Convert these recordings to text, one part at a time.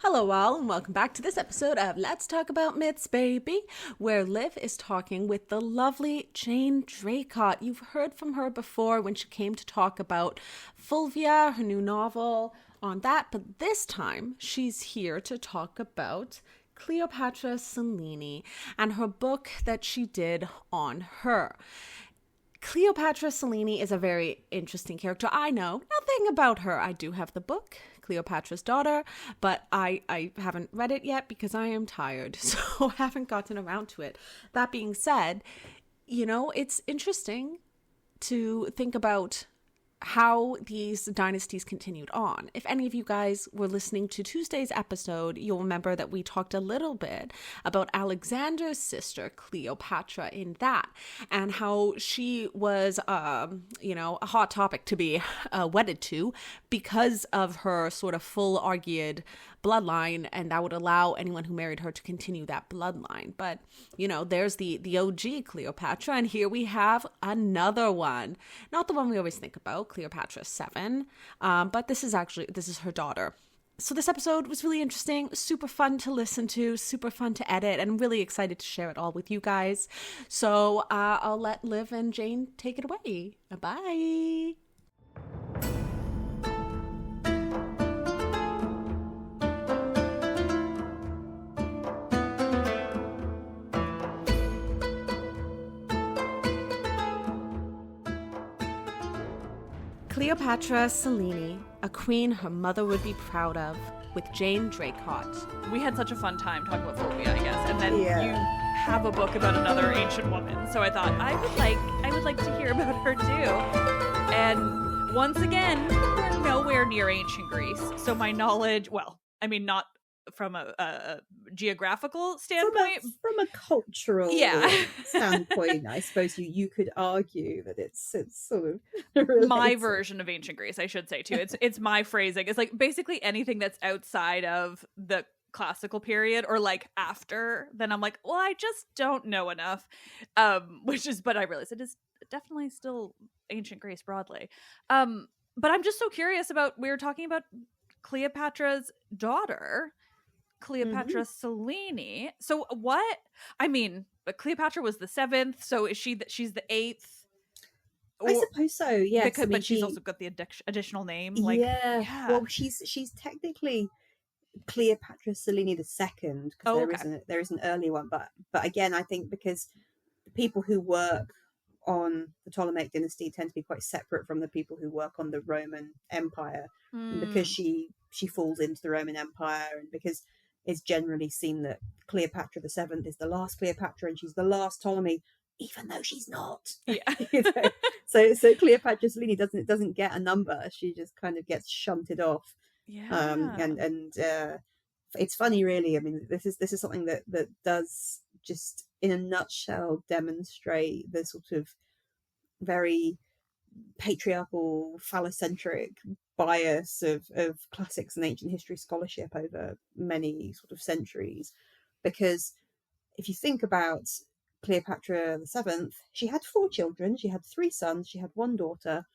Hello all, and welcome back to this episode of Let's Talk About Myths, baby, where Liv is talking with the lovely Jane Draycott. You've heard from her before when she came to talk about Fulvia, her new novel on that, but this time she's here to talk about Cleopatra Selene and her book that she did on her. Cleopatra Selene is a very interesting character. I know nothing about her. I do have the book, Cleopatra's Daughter, but I haven't read it yet because I am tired, so haven't gotten around to it. That being said, you know, it's interesting to think about how these dynasties continued on. If any of you guys were listening to Tuesday's episode, you'll remember that we talked a little bit about Alexander's sister, Cleopatra, in that, and how she was, a hot topic to be wedded to because of her sort of full argued bloodline, and that would allow anyone who married her to continue that bloodline. But, you know, there's the OG Cleopatra, and here we have another one. Not the one we always think about, Cleopatra 7, but this is her daughter. So this episode was really interesting, super fun to listen to, super fun to edit, and I'm really excited to share it all with you guys. So I'll let Liv and Jane take it away. Bye. Cleopatra Selene, a queen her mother would be proud of, with Jane Draycott. We had such a fun time talking about Fulvia, I guess, and then you have a book about another ancient woman, so I thought I would like to hear about her too. And once again, we're nowhere near ancient Greece, so my knowledge, well, I mean, not from a geographical standpoint, from a cultural standpoint, I suppose you could argue that it's sort of related. My version of ancient Greece, I should say too. It's my phrasing. It's like basically anything that's outside of the classical period or like after, then I'm like, well, I just don't know enough. But I realize it is definitely still ancient Greece broadly. But I'm just so curious about, we were talking about Cleopatra's daughter, Cleopatra Selene. So what? I mean, but Cleopatra was the 7th, so is she's the 8th? I suppose so. Yes, because, but she's also got the additional name. Like, yeah. Well, she's technically Cleopatra Selene the second, because there is an early one. But again, I think because the people who work on the Ptolemaic dynasty tend to be quite separate from the people who work on the Roman Empire, and because she falls into the Roman Empire, and because it's generally seen that Cleopatra the 7th is the last Cleopatra and she's the last Ptolemy, even though she's not. Yeah. So Cleopatra Selene doesn't get a number. She just kind of gets shunted off. Yeah. And it's funny, really. I mean, this is something that does just in a nutshell demonstrate the sort of very patriarchal, phallocentric bias of classics and ancient history scholarship over many sort of centuries. Because if you think about Cleopatra the 7th, she had 4 children. She had 3 sons. She had 1 daughter.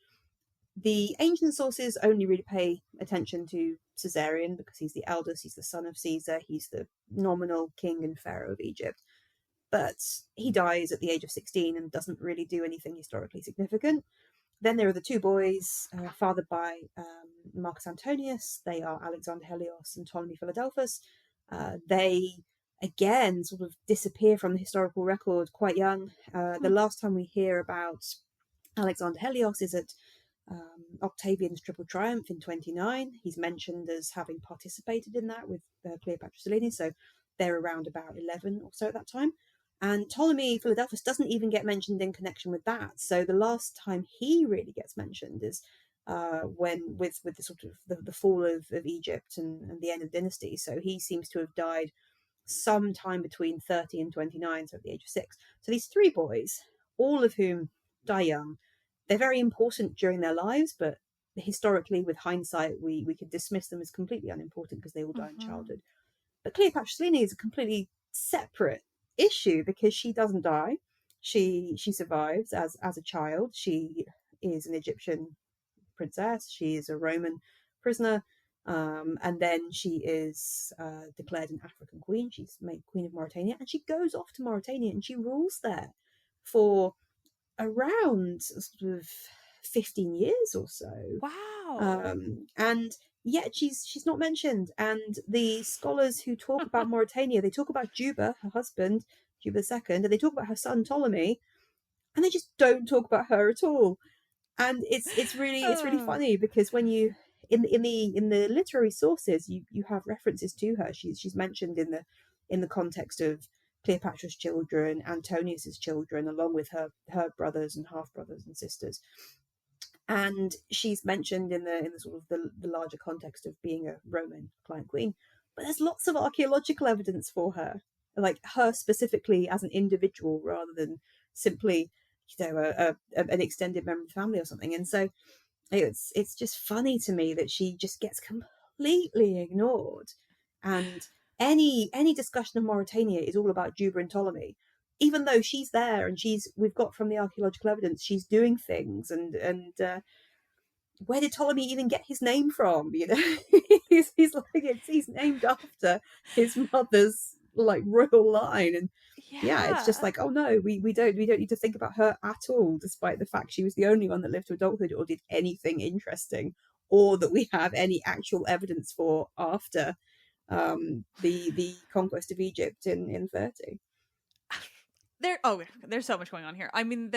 The ancient sources only really pay attention to Caesarion because he's the eldest. He's the son of Caesar. He's the nominal king and pharaoh of Egypt. But he dies at the age of 16 and doesn't really do anything historically significant. Then there are the 2 boys, fathered by Marcus Antonius. They are Alexander Helios and Ptolemy Philadelphus. They, again, sort of disappear from the historical record quite young. The last time we hear about Alexander Helios is at Octavian's Triple Triumph in 29. He's mentioned as having participated in that with Cleopatra Selene, so they're around about 11 or so at that time. And Ptolemy Philadelphus doesn't even get mentioned in connection with that. So the last time he really gets mentioned is when with the sort of the fall of Egypt and the end of dynasty. So he seems to have died sometime between 30 and 29, so at the age of 6. So these 3 boys, all of whom die young, they're very important during their lives, but historically, with hindsight, we could dismiss them as completely unimportant because they all die in childhood. But Cleopatra Selene is a completely separate issue because she doesn't die. She survives as a child. She is an Egyptian princess. She is a Roman prisoner. And then she is declared an African queen. She's made Queen of Mauritania, and she goes off to Mauritania and she rules there for around sort of 15 years or so. Wow. And yet she's not mentioned. And the scholars who talk about Mauritania, they talk about Juba, her husband, Juba II, and they talk about her son Ptolemy, and they just don't talk about her at all. And it's really funny because when you in the literary sources you have references to her. She's mentioned in the context of Cleopatra's children, Antonius's children, along with her brothers and half brothers and sisters. And she's mentioned in the sort of the larger context of being a Roman client queen. But there's lots of archaeological evidence for her, like her specifically as an individual rather than simply, an extended member of the family or something. And so it's just funny to me that she just gets completely ignored. And any discussion of Mauritania is all about Juba and Ptolemy, even though she's there and we've got from the archaeological evidence she's doing things. And where did Ptolemy even get his name from? He's like he's named after his mother's like royal line. And yeah, it's just like, oh no, we don't need to think about her at all, despite the fact she was the only one that lived to adulthood or did anything interesting, or that we have any actual evidence for after the conquest of Egypt in 30. There's so much going on here. I mean,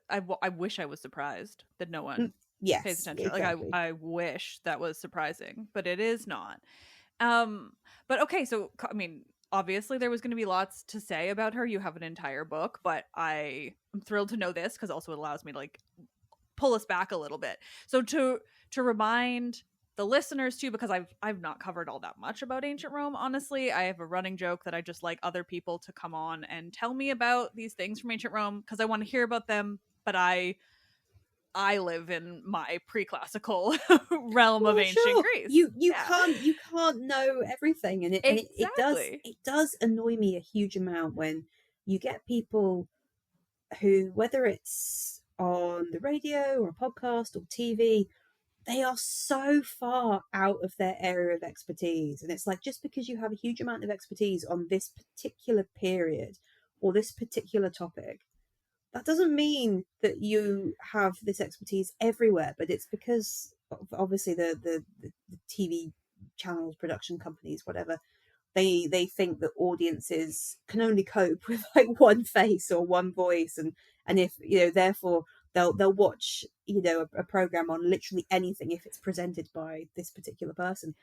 I wish I was surprised that no one pays attention. Exactly. Like I wish that was surprising, but it is not. But okay, so I mean, obviously there was going to be lots to say about her. You have an entire book, but I am thrilled to know this because also it allows me to like pull us back a little bit. So to remind the listeners too, because I've not covered all that much about ancient Rome, honestly. I have a running joke that I just like other people to come on and tell me about these things from ancient Rome because I want to hear about them, but I live in my pre-classical realm of ancient Greece. You can't know everything, and Exactly. it does annoy me a huge amount when you get people who, whether it's on the radio or a podcast or TV, they are so far out of their area of expertise. And it's like, just because you have a huge amount of expertise on this particular period or this particular topic, that doesn't mean that you have this expertise everywhere. But it's because obviously the TV channels, production companies, whatever, they think that audiences can only cope with like one face or one voice, and if therefore they'll watch a program on literally anything if it's presented by this particular person.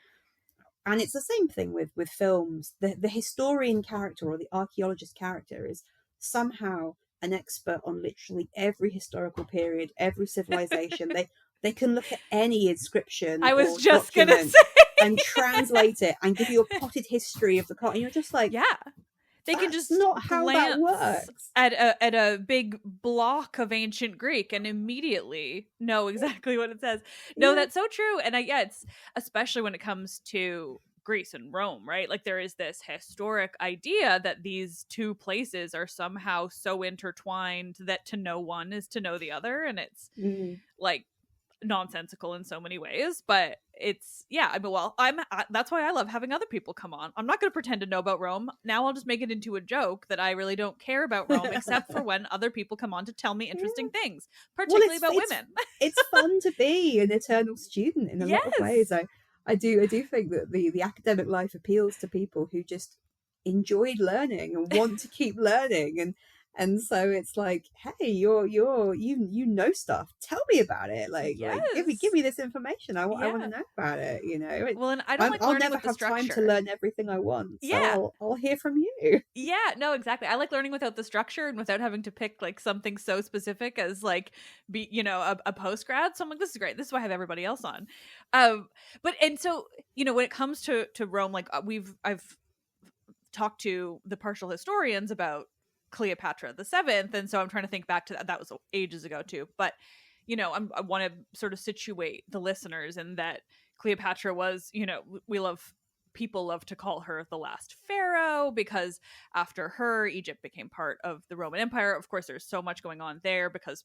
And it's the same thing with films. The historian character or the archaeologist character is somehow an expert on literally every historical period, every civilization. They can look at any inscription I was or just gonna document say and translate it and give you a potted history of the and you're just like, yeah. They can just not how that works. at a big block of ancient Greek and immediately know exactly what it says. No, that's so true. And it's especially when it comes to Greece and Rome, right? Like there is this historic idea that these two places are somehow so intertwined that to know one is to know the other, and it's like nonsensical in so many ways, but it's that's why I love having other people come on. I'm not going to pretend to know about Rome. Now I'll just make it into a joke that I really don't care about Rome except for when other people come on to tell me interesting things, particularly about women. It's fun to be an eternal student in a lot of ways. I do think that the academic life appeals to people who just enjoyed learning and want to keep learning, And so it's like, hey, you know stuff. Tell me about it. Like give Yes. me this information. I want to Yeah. know about it. You know, Well, and I don't like I'll learning never with the have time to structure. learn everything I want. So Yeah. I'll hear from you. Yeah, no, exactly. I like learning without the structure and without having to pick like something so specific as like be, a post grad. So I'm like, this is great. This is why I have everybody else on. But and so, when it comes to Rome, like I've talked to the partial historians about Cleopatra the Seventh, and so I'm trying to think back to that. That was ages ago too. But I want to sort of situate the listeners in that Cleopatra was, people love to call her the last pharaoh because after her, Egypt became part of the Roman Empire. Of course, there's so much going on there because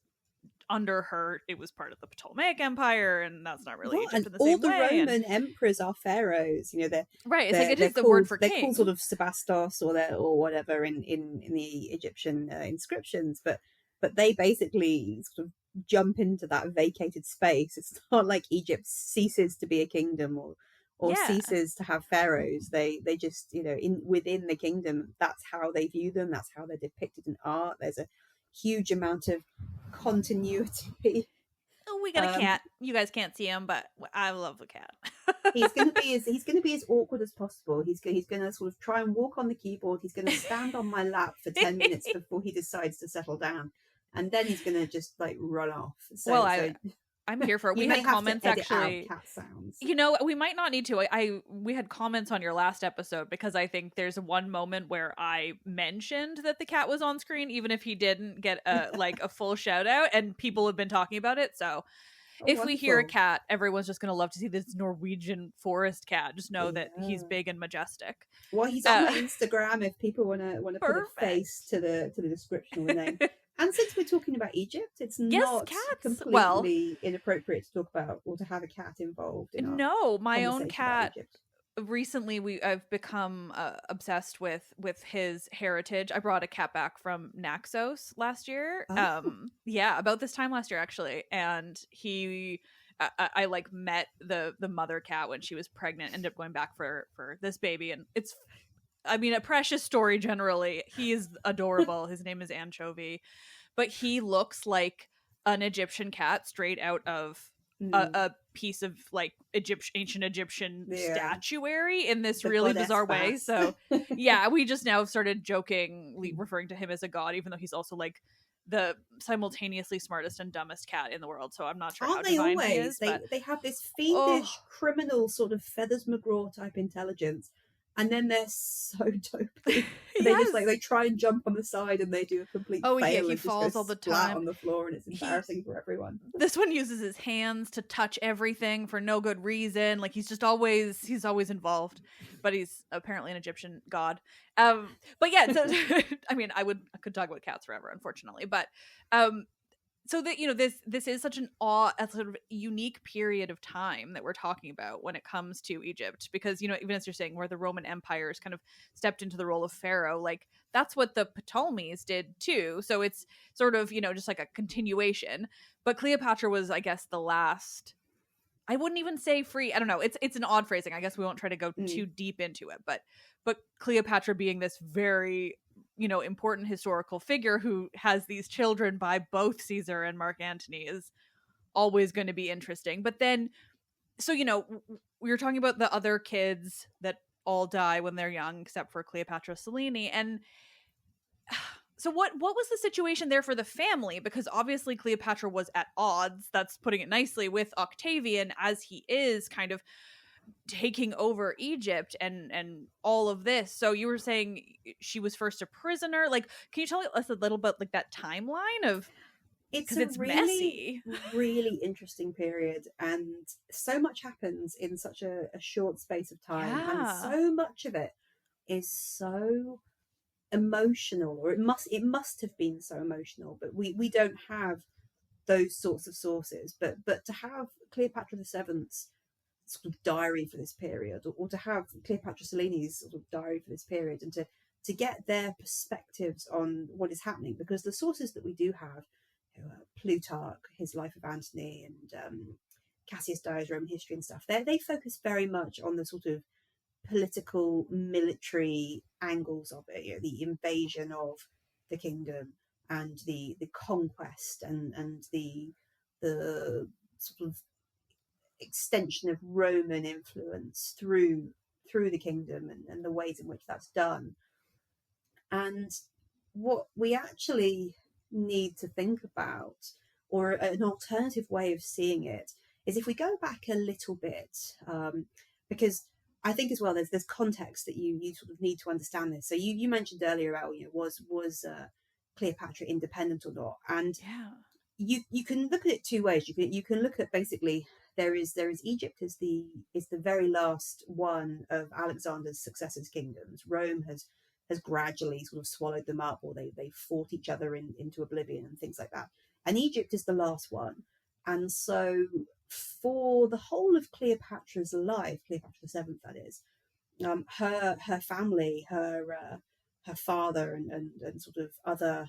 under her, it was part of the Ptolemaic Empire, and that's not really Well, Egypt and in the all same the way. Roman emperors are pharaohs. You know, Right, it's like it they're is the word for they're called king. sort of Sebastos or whatever in the Egyptian inscriptions, but they basically sort of jump into that vacated space. It's not like Egypt ceases to be a kingdom or Yeah. ceases to have pharaohs. They just, within the kingdom, that's how they view them. That's how they're depicted in art. There's a huge amount of continuity. Oh, we got a cat. You guys can't see him, but I love the cat. He's going to be as awkward as possible. He's going to sort of try and walk on the keyboard. He's going to stand on my lap for 10 minutes before he decides to settle down, and then he's going to just like run off. Well, So I'm here for it. you We may had have comments to edit actually. out cat sounds. We might not need to. We had comments on your last episode because I think there's one moment where I mentioned that the cat was on screen, even if he didn't get a full shout out, and people have been talking about it. So Oh, if we hear a wonderful. cat, everyone's just gonna love to see this Norwegian forest cat. Just know that he's Yeah. big and majestic. Well, he's on my Instagram if people want to put a Perfect. face to the description or the name. And since we're talking about Egypt, it's Yes, not cats. completely inappropriate to talk about or to have a cat involved in our No, my own conversation about cat. Egypt. Recently, I've become obsessed with his heritage. I brought a cat back from Naxos last year. Oh. Yeah, about this time last year actually, and I like met the mother cat when she was pregnant. Ended up going back for this baby, and it's, I mean, a precious story generally. He is adorable. His name is Anchovy, but he looks like an Egyptian cat straight out of a piece of like ancient Egyptian statuary in this really bizarre way. So yeah, we just now have started jokingly referring to him as a god, even though he's also like the simultaneously smartest and dumbest cat in the world. So I'm not sure how divine he is. They have this fiendish criminal sort of Feathers McGraw type intelligence, and then they're so dopey. They just like they try and jump on the side and they do a complete fail. Yeah, he and falls just all the flat time on the floor, and it's embarrassing for everyone. This one uses his hands to touch everything for no good reason. Like he's always involved, but he's apparently an Egyptian god. But yeah, so I mean, I could talk about cats forever, unfortunately, but so that this is such a sort of unique period of time that we're talking about when it comes to Egypt, because even as you're saying, where the Roman empires kind of stepped into the role of pharaoh, like that's what the Ptolemies did too. So it's sort of just like a continuation. But Cleopatra was, I guess, the last. I wouldn't even say free. I don't know. It's an odd phrasing. I guess we won't try to go too deep into it, but Cleopatra being this very important historical figure who has these children by both Caesar and Mark Antony is always going to be interesting. But then, so we were talking about the other kids that all die when they're young, except for Cleopatra Selene, and so what was the situation there for the family? Because obviously Cleopatra was at odds, that's putting it nicely, with Octavian, as he is kind of taking over Egypt and all of this. So you were saying she was first a prisoner. Like, can you tell us a little bit like that timeline of? It's really messy, really interesting period, and so much happens in such a short space of time, and so much of it is so emotional, or it must have been so emotional, but we don't have those sorts of sources. But to have Cleopatra the Seventh's sort of diary for this period, or to have Cleopatra Selene's sort of diary for this period, and to get their perspectives on what is happening, because the sources that we do have, Plutarch, his Life of Antony, and Cassius Dio's Roman History and stuff, they focus very much on the sort of political, military angles of it, the invasion of the kingdom, and the conquest and the sort of extension of Roman influence through the kingdom, and the ways in which that's done. And what we actually need to think about, or an alternative way of seeing it, is if we go back a little bit, because I think as well there's context that you sort of need to understand this. So you mentioned earlier about, was Cleopatra independent or not, and Yeah. you can look at it two ways. You can look at, basically, there is Egypt is the very last one of Alexander's successors' kingdoms. Rome has gradually sort of swallowed them up, or they fought each other into oblivion and things like that. And Egypt is the last one. And so for the whole of Cleopatra's life, Cleopatra the Seventh, that is, her family, her father, and sort of other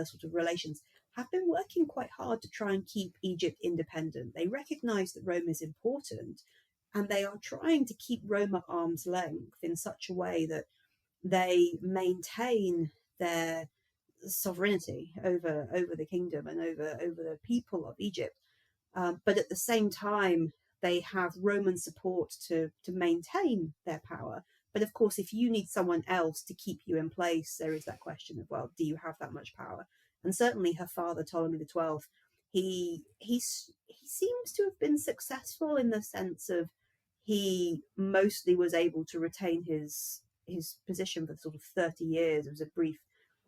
sort of relations have been working quite hard to try and keep Egypt independent. They recognize that Rome is important, and they are trying to keep Rome at arm's length in such a way that they maintain their sovereignty over the kingdom and over the people of Egypt. But at the same time, they have Roman support to maintain their power. But of course, if you need someone else to keep you in place, there is that question of, well, do you have that much power? And certainly her father, Ptolemy the 12th, he seems to have been successful in the sense of he mostly was able to retain his position for sort of 30 years. It was a brief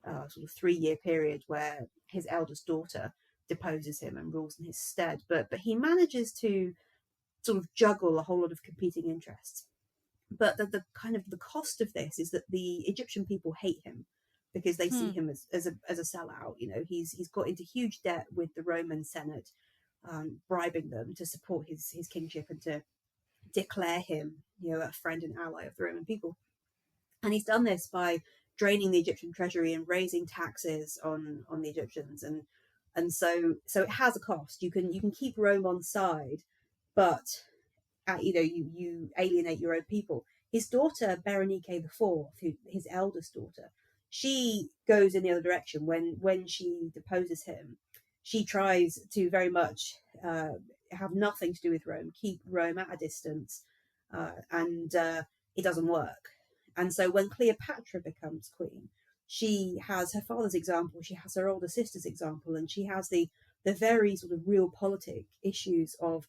sort of 3-year period where his eldest daughter deposes him and rules in his stead. But he manages to sort of juggle a whole lot of competing interests. But the kind of the cost of this is that the Egyptian people hate him because they see him as a sellout. He's got into huge debt with the Roman Senate, bribing them to support his kingship and to declare him, a friend and ally of the Roman people. And he's done this by draining the Egyptian treasury and raising taxes on the Egyptians, and so it has a cost. You can keep Rome on side, but you alienate your own people. His daughter Berenike IV, his eldest daughter, she goes in the other direction. When she deposes him, she tries to very much have nothing to do with Rome, keep Rome at a distance, and it doesn't work. And so when Cleopatra becomes queen, she has her father's example, she has her older sister's example, and she has the very sort of realpolitik issues of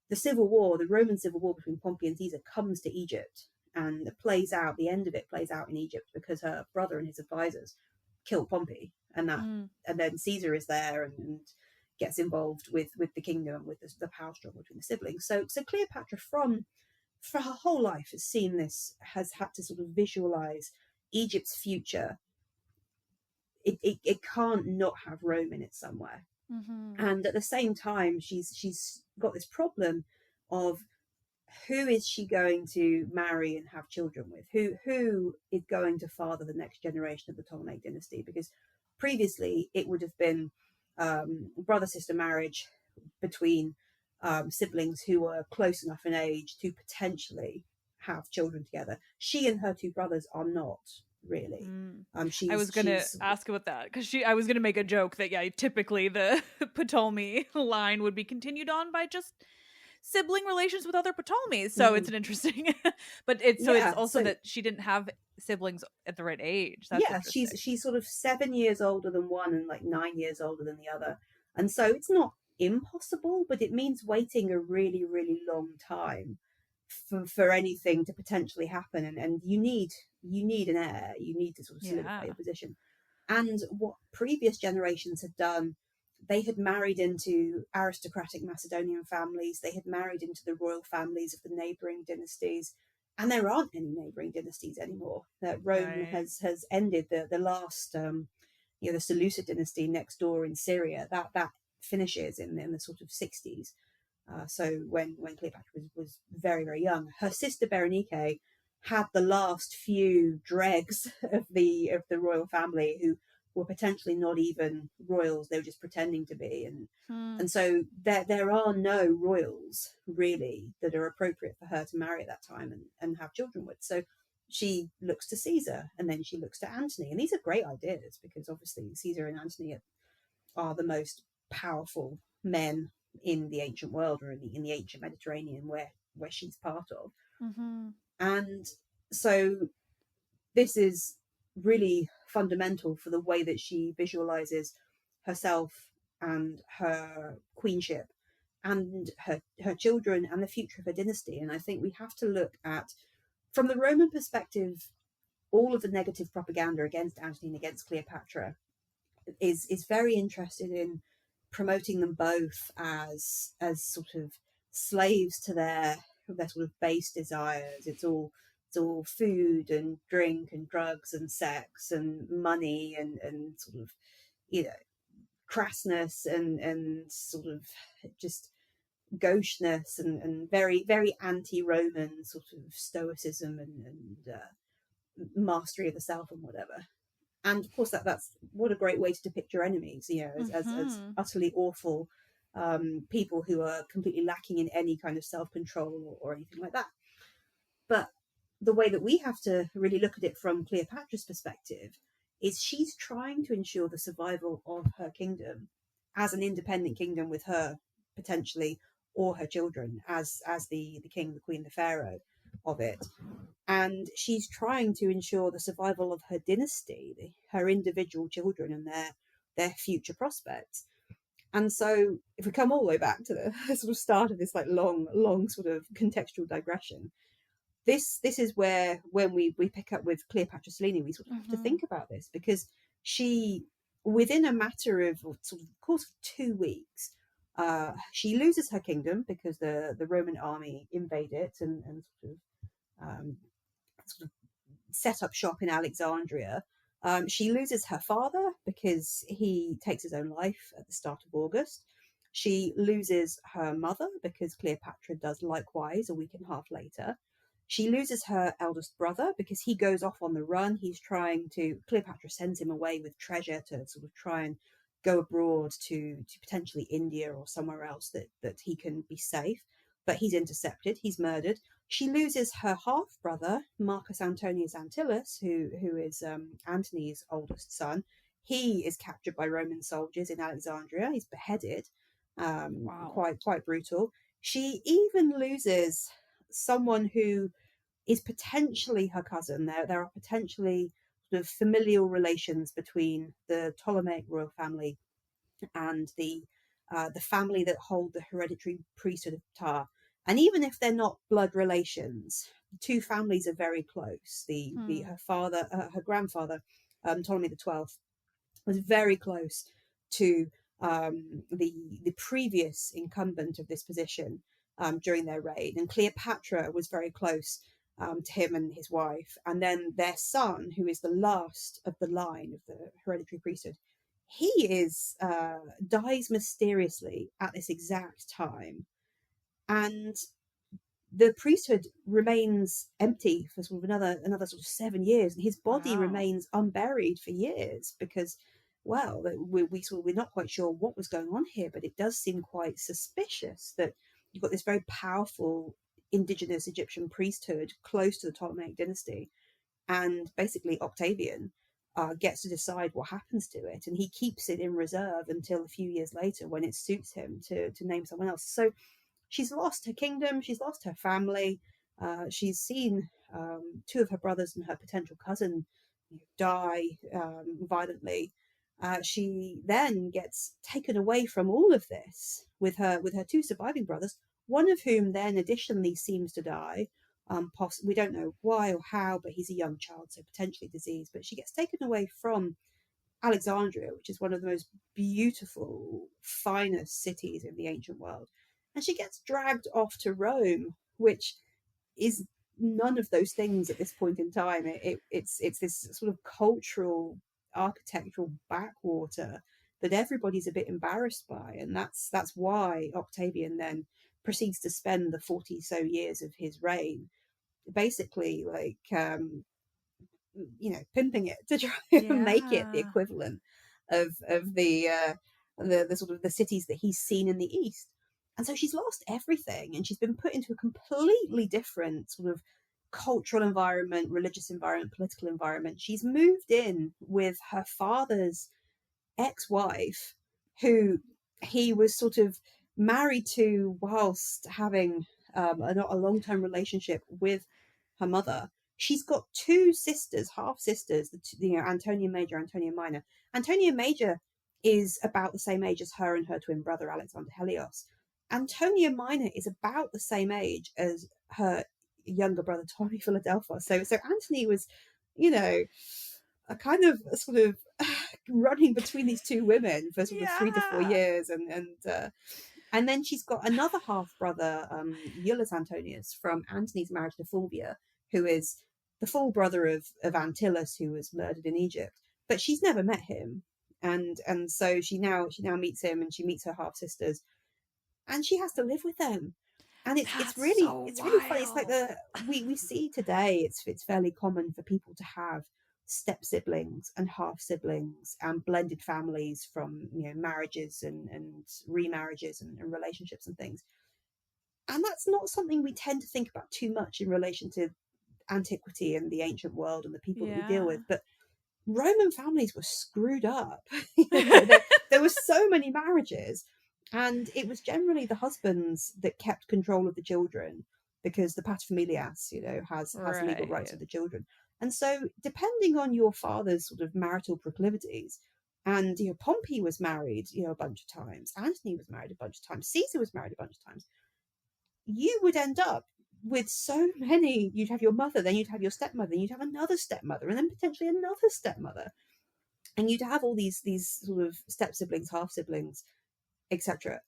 the civil war, the Roman civil war between Pompey and Caesar, comes to Egypt, and the end of it plays out in Egypt because her brother and his advisors kill Pompey, and then Caesar is there and gets involved with the kingdom, with the power struggle between the siblings. So Cleopatra, for her whole life, has seen this, has had to sort of visualize Egypt's future. It can't not have Rome in it somewhere. And at the same time, she's got this problem of who is she going to marry and have children with? Who is going to father the next generation of the Ptolemaic dynasty? Because previously it would have been brother-sister marriage between siblings who were close enough in age to potentially have children together. She and her two brothers are not really. I was going to ask about that because I was going to make a joke that typically the Ptolemy line would be continued on by just sibling relations with other Ptolemies. So it's an interesting, but it's also that she didn't have siblings at the right age. That's she's sort of 7 years older than one and like 9 years older than the other, and so it's not impossible, but it means waiting a really, really long time for anything to potentially happen, and you need an heir. You need to sort of solidify your position. And what previous generations had done, they had married into aristocratic Macedonian families, they had married into the royal families of the neighboring dynasties, and there aren't any neighboring dynasties anymore. That Rome has ended the last the Seleucid dynasty next door in Syria, that finishes in the sort of 60s. So when Cleopatra was very, very young, her sister Berenike had the last few dregs of the royal family who were potentially not even royals; they were just pretending to be, and so there are no royals really that are appropriate for her to marry at that time and have children with. So she looks to Caesar, and then she looks to Antony. And these are great ideas, because obviously Caesar and Antony are the most powerful men in the ancient world, or in the ancient Mediterranean, where she's part of. Mm-hmm. And so this is really fundamental for the way that she visualizes herself and her queenship and her children and the future of her dynasty. And I think we have to look at, from the Roman perspective, all of the negative propaganda against Antony and against Cleopatra is very interested in promoting them both as sort of slaves to their sort of base desires. It's all food and drink and drugs and sex and money and sort of, you know, crassness and sort of just gaucheness and very, very anti-Roman sort of stoicism and mastery of the self and whatever. And of course that's what a great way to depict your enemies, you know, as utterly awful people who are completely lacking in any kind of self-control or anything like that. But the way that we have to really look at it from Cleopatra's perspective is she's trying to ensure the survival of her kingdom as an independent kingdom with her potentially, or her children as the king, the queen, the pharaoh of it. And she's trying to ensure the survival of her dynasty, her individual children and their future prospects. And so if we come all the way back to the sort of start of this like long sort of contextual digression, this is where, when we pick up with Cleopatra Selene, we sort of have to think about this, because she, within a matter of sort of course of 2 weeks, she loses her kingdom because the Roman army invade it and sort of set up shop in Alexandria. She loses her father because he takes his own life at the start of August. She loses her mother because Cleopatra does likewise a week and a half later. She loses her eldest brother because he goes off on the run. Cleopatra sends him away with treasure to sort of try and go abroad to potentially India or somewhere else that he can be safe. But he's intercepted, he's murdered. She loses her half brother, Marcus Antonius Antyllus, who is Antony's oldest son. He is captured by Roman soldiers in Alexandria. He's beheaded. Wow. Quite brutal. She even loses someone who is potentially her cousin. There are potentially sort of familial relations between the Ptolemaic royal family and the family that hold the hereditary priesthood of Ptah. And even if they're not blood relations, the two families are very close. Her grandfather, Ptolemy XII, was very close to the previous incumbent of this position during their reign, and Cleopatra was very close to him and his wife. And then their son, who is the last of the line of the hereditary priesthood, he dies mysteriously at this exact time, and the priesthood remains empty for sort of another sort of 7 years, and his body remains unburied for years because, well, we're not quite sure what was going on here, but it does seem quite suspicious that you've got this very powerful indigenous Egyptian priesthood close to the Ptolemaic dynasty, and basically Octavian gets to decide what happens to it, and he keeps it in reserve until a few years later when it suits him to name someone else. So she's lost her kingdom, she's lost her family, she's seen two of her brothers and her potential cousin die violently. She then gets taken away from all of this with her two surviving brothers, one of whom then additionally seems to die. We don't know why or how, but he's a young child, so potentially diseased. But she gets taken away from Alexandria, which is one of the most beautiful, finest cities in the ancient world, and she gets dragged off to Rome, which is none of those things at this point in time. It's this sort of cultural, architectural backwater that everybody's a bit embarrassed by, and that's why Octavian then proceeds to spend the 40 so years of his reign basically pimping it to try and make it the equivalent of the sort of the cities that he's seen in the East. And so she's lost everything, and she's been put into a completely different sort of cultural environment, religious environment, political environment. She's moved in with her father's ex-wife, who he was sort of married to whilst having a long-term relationship with her mother. She's got two sisters, half sisters, Antonia Major, Antonia Minor. Antonia Major is about the same age as her and her twin brother Alexander Helios. Antonia Minor is about the same age as her younger brother Tommy Philadelphus. So Antony was, a kind of a sort of running between these two women for sort of 3 to 4 years, and then she's got another half brother, Iullus Antonius, from Antony's marriage to Fulvia, who is the full brother of Antyllus, who was murdered in Egypt, but she's never met him, and so she now meets him, and she meets her half sisters, and she has to live with them. And it's really funny. It's like we see today, it's fairly common for people to have step siblings and half siblings and blended families from marriages and remarriages and relationships and things. And that's not something we tend to think about too much in relation to antiquity and the ancient world and the people that we deal with. But Roman families were screwed up. There were so many marriages, and it was generally the husbands that kept control of the children, because the paterfamilias, has legal rights of the children. And so, depending on your father's sort of marital proclivities, and Pompey was married, a bunch of times, Antony was married a bunch of times, Caesar was married a bunch of times, you would end up with so many. You'd have your mother, then you'd have your stepmother, then you'd have another stepmother, and then potentially another stepmother, and you'd have all these sort of step siblings, half siblings, etc.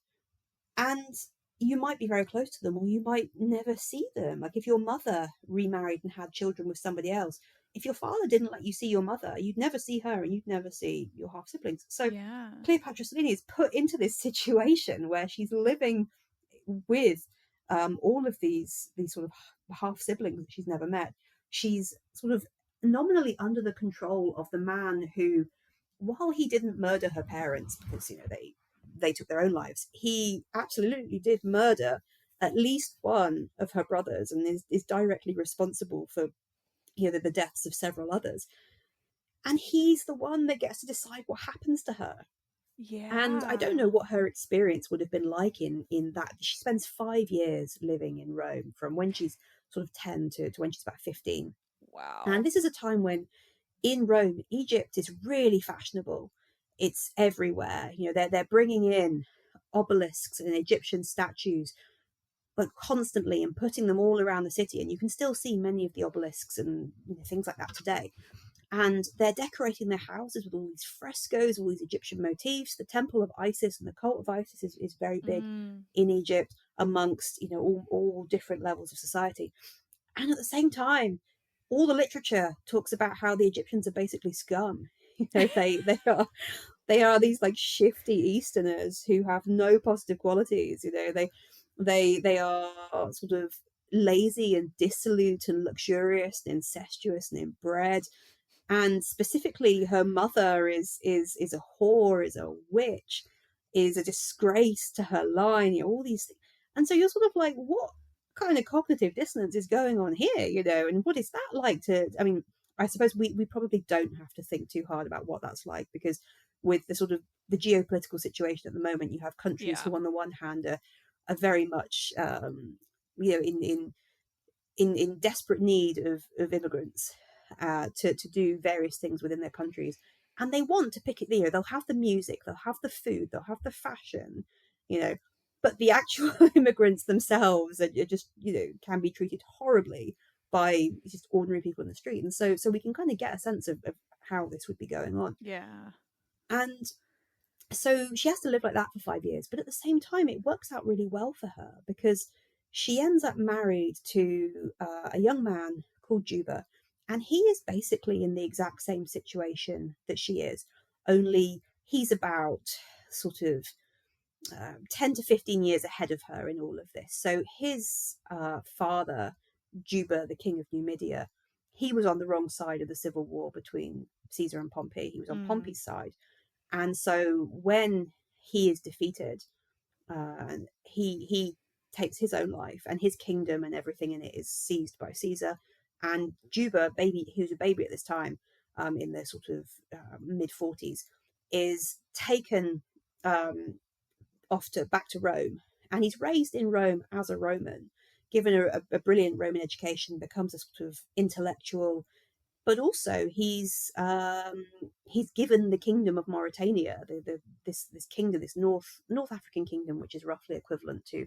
And you might be very close to them, or you might never see them. Like if your mother remarried and had children with somebody else, if your father didn't let you see your mother, you'd never see her, and you'd never see your half siblings. So Cleopatra Selene is put into this situation where she's living with all of these sort of half siblings that she's never met. She's sort of nominally under the control of the man who, while he didn't murder her parents because they took their own lives, he absolutely did murder at least one of her brothers, and is directly responsible for the deaths of several others. And he's the one that gets to decide what happens to her. And I don't know what her experience would have been like in that. She spends 5 years living in Rome, from when she's sort of 10 to when she's about 15. Wow. And this is a time when in Rome, Egypt is really fashionable. It's everywhere. They're bringing in obelisks and Egyptian statues, but constantly, and putting them all around the city. And you can still see many of the obelisks and things like that today. And they're decorating their houses with all these frescoes, all these Egyptian motifs. The temple of Isis and the cult of Isis is very big in Egypt, amongst all different levels of society. And at the same time, all the literature talks about how the Egyptians are basically scum. They are these like shifty Easterners who have no positive qualities. They are sort of lazy and dissolute and luxurious and incestuous and inbred. And specifically, her mother is a whore, is a witch, is a disgrace to her line. All these things. And so you're sort of like, what kind of cognitive dissonance is going on here? And what is that like to? I mean, I suppose we probably don't have to think too hard about what that's like, because with the sort of the geopolitical situation at the moment, you have countries who, on the one hand, are very much in desperate need of immigrants to do various things within their countries, and they want to pick it. They'll have the music, they'll have the food, they'll have the fashion, but the actual immigrants themselves are just can be treated horribly by just ordinary people in the street. And so we can kind of get a sense of how this would be going on. And so she has to live like that for 5 years, but at the same time it works out really well for her, because she ends up married to a young man called Juba, and he is basically in the exact same situation that she is, only he's about sort of 10 to 15 years ahead of her in all of this. So his father, Juba, the king of Numidia, he was on the wrong side of the civil war between Caesar and Pompey. He was on Pompey's side. And so when he is defeated, he takes his own life, and his kingdom and everything in it is seized by Caesar. And Juba, who's a baby at this time, in the sort of mid-40s, is taken back to Rome, and he's raised in Rome as a Roman, given a brilliant Roman education, becomes a sort of intellectual, but also he's given the kingdom of Mauritania, this kingdom, this North African kingdom, which is roughly equivalent to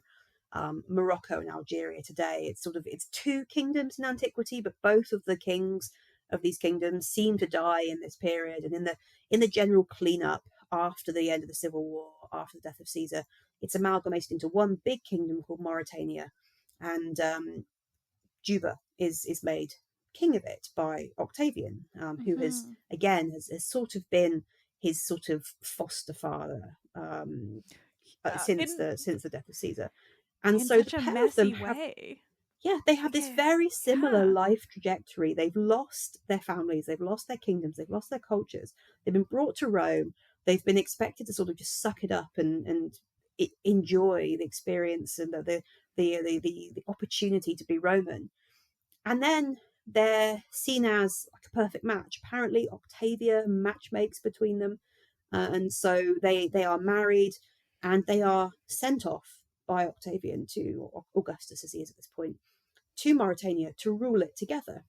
Morocco and Algeria today. It's two kingdoms in antiquity, but both of the kings of these kingdoms seem to die in this period, and in the general cleanup after the end of the civil war, after the death of Caesar, it's amalgamated into one big kingdom called Mauritania, and Juba is made king of it by Octavian, who has sort of been his sort of foster father since the death of Caesar. And in so such the a pair of them messy have, way. they have this very similar Yeah. life trajectory. They've lost their families, they've lost their kingdoms, they've lost their cultures. They've been brought to Rome. They've been expected to sort of just suck it up and enjoy the experience and the opportunity to be Roman. And then they're seen as like a perfect match. Apparently, Octavia matchmakes between them, and so they are married, and they are sent off by Octavian to Augustus, as he is at this point, to Mauritania to rule it together.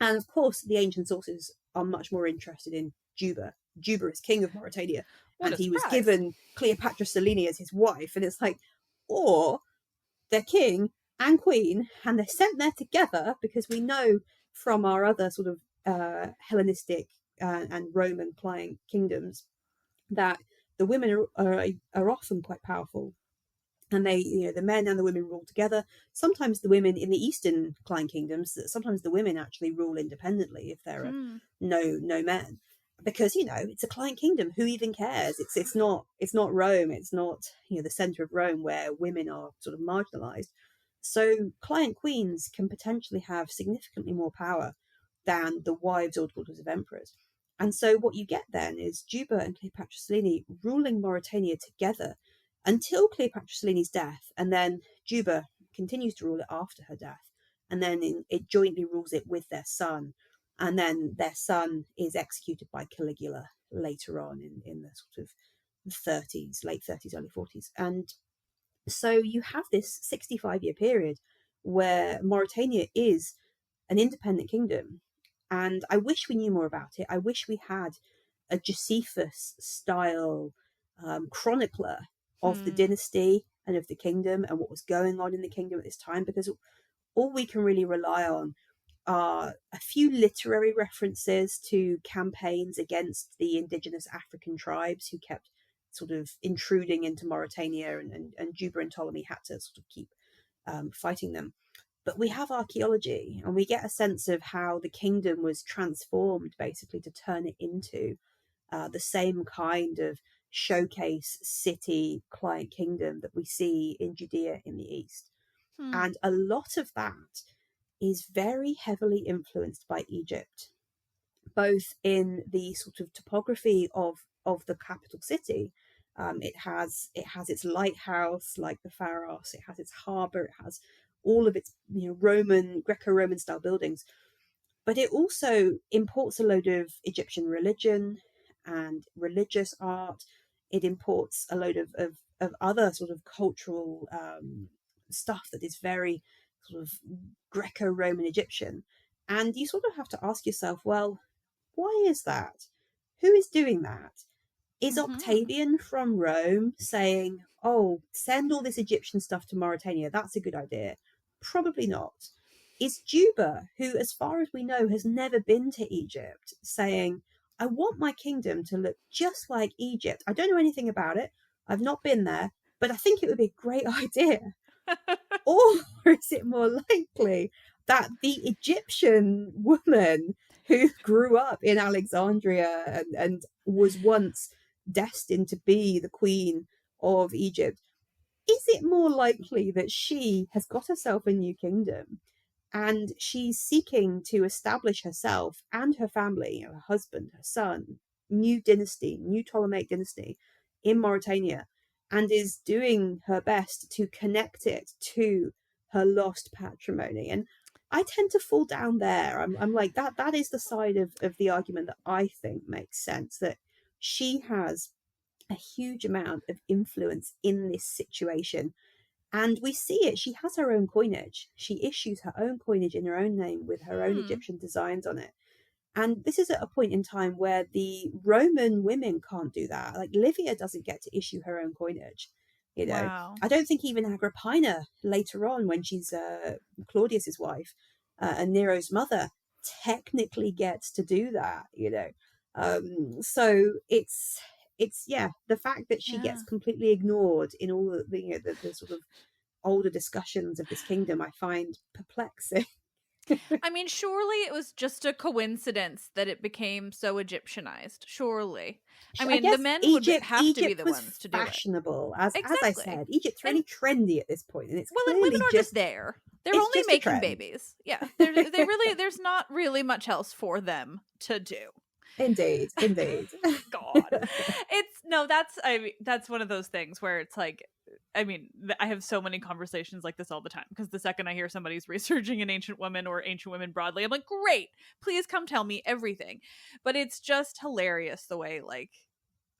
And of course, the ancient sources are much more interested in Juba. Juba is king of Mauritania, What and a he was surprise. given Cleopatra Selene as his wife. And it's like, or they're king and queen, and they're sent there together because we know from our other sort of Hellenistic and Roman client kingdoms that the women are often quite powerful, and the men and the women rule together. Sometimes the women in the Eastern client kingdoms, sometimes the women actually rule independently if there are no men, because it's a client kingdom. Who even cares? It's not Rome. It's not the center of Rome where women are sort of marginalized. So client queens can potentially have significantly more power than the wives or daughters of emperors. And so what you get then is Juba and Cleopatra Selene ruling Mauritania together until Cleopatra Selene's death, and then Juba continues to rule it after her death, and then it jointly rules it with their son, and then their son is executed by Caligula later on in the sort of 30s, late 30s, early 40s. And so you have this 65-year period where Mauritania is an independent kingdom. And I wish we knew more about it. I wish we had a Josephus style chronicler of the dynasty and of the kingdom and what was going on in the kingdom at this time, because all we can really rely on are a few literary references to campaigns against the indigenous African tribes who kept sort of intruding into Mauritania, and Juba and Ptolemy had to sort of keep fighting them. But we have archaeology, and we get a sense of how the kingdom was transformed basically to turn it into the same kind of showcase city client kingdom that we see in Judea in the east. And a lot of that is very heavily influenced by Egypt, both in the sort of topography of the capital city. It has its lighthouse like the Pharos. It has its harbor. It has all of its Greco-Roman style buildings. But it also imports a load of Egyptian religion and religious art. It imports a load of other sort of cultural stuff that is very sort of Greco-Roman Egyptian. And you sort of have to ask yourself, well, why is that? Who is doing that? Is Octavian from Rome saying, oh, send all this Egyptian stuff to Mauritania? That's a good idea. Probably not. Is Juba, who, as far as we know, has never been to Egypt, saying, I want my kingdom to look just like Egypt. I don't know anything about it. I've not been there, but I think it would be a great idea. Or is it more likely that the Egyptian woman who grew up in Alexandria and was once destined to be the queen of Egypt, is it more likely that she has got herself a new kingdom and she's seeking to establish herself and her family, her husband, her son, new Ptolemaic dynasty in Mauritania, and is doing her best to connect it to her lost patrimony? And I tend to fall down there. I'm like, that is the side of the argument that I think makes sense, that she has a huge amount of influence in this situation. And we see it. She has her own coinage. She issues her own coinage in her own name with her own Egyptian designs on it. And this is at a point in time where the Roman women can't do that. Like Livia doesn't get to issue her own coinage. You know, Wow. I don't think even Agrippina later on, when she's Claudius's wife and Nero's mother, technically gets to do that. You know, so it's the fact that she gets completely ignored in all the sort of older discussions of this kingdom, I find perplexing. I mean, surely it was just a coincidence that it became so Egyptianized. Surely. I mean, the men would have to be the ones to do it. Fashionable, as I Exactly. said. Egypt's really trendy at this point, and it's Well, and clearly women are just there. They're it's only just a making trend. babies. Yeah, they really. There's not really much else for them to do. Indeed. God, that's one of those things where it's like, I mean, I have so many conversations like this all the time, because the second I hear somebody's researching an ancient woman or ancient women broadly, I'm like, great, please come tell me everything. But it's just hilarious the way like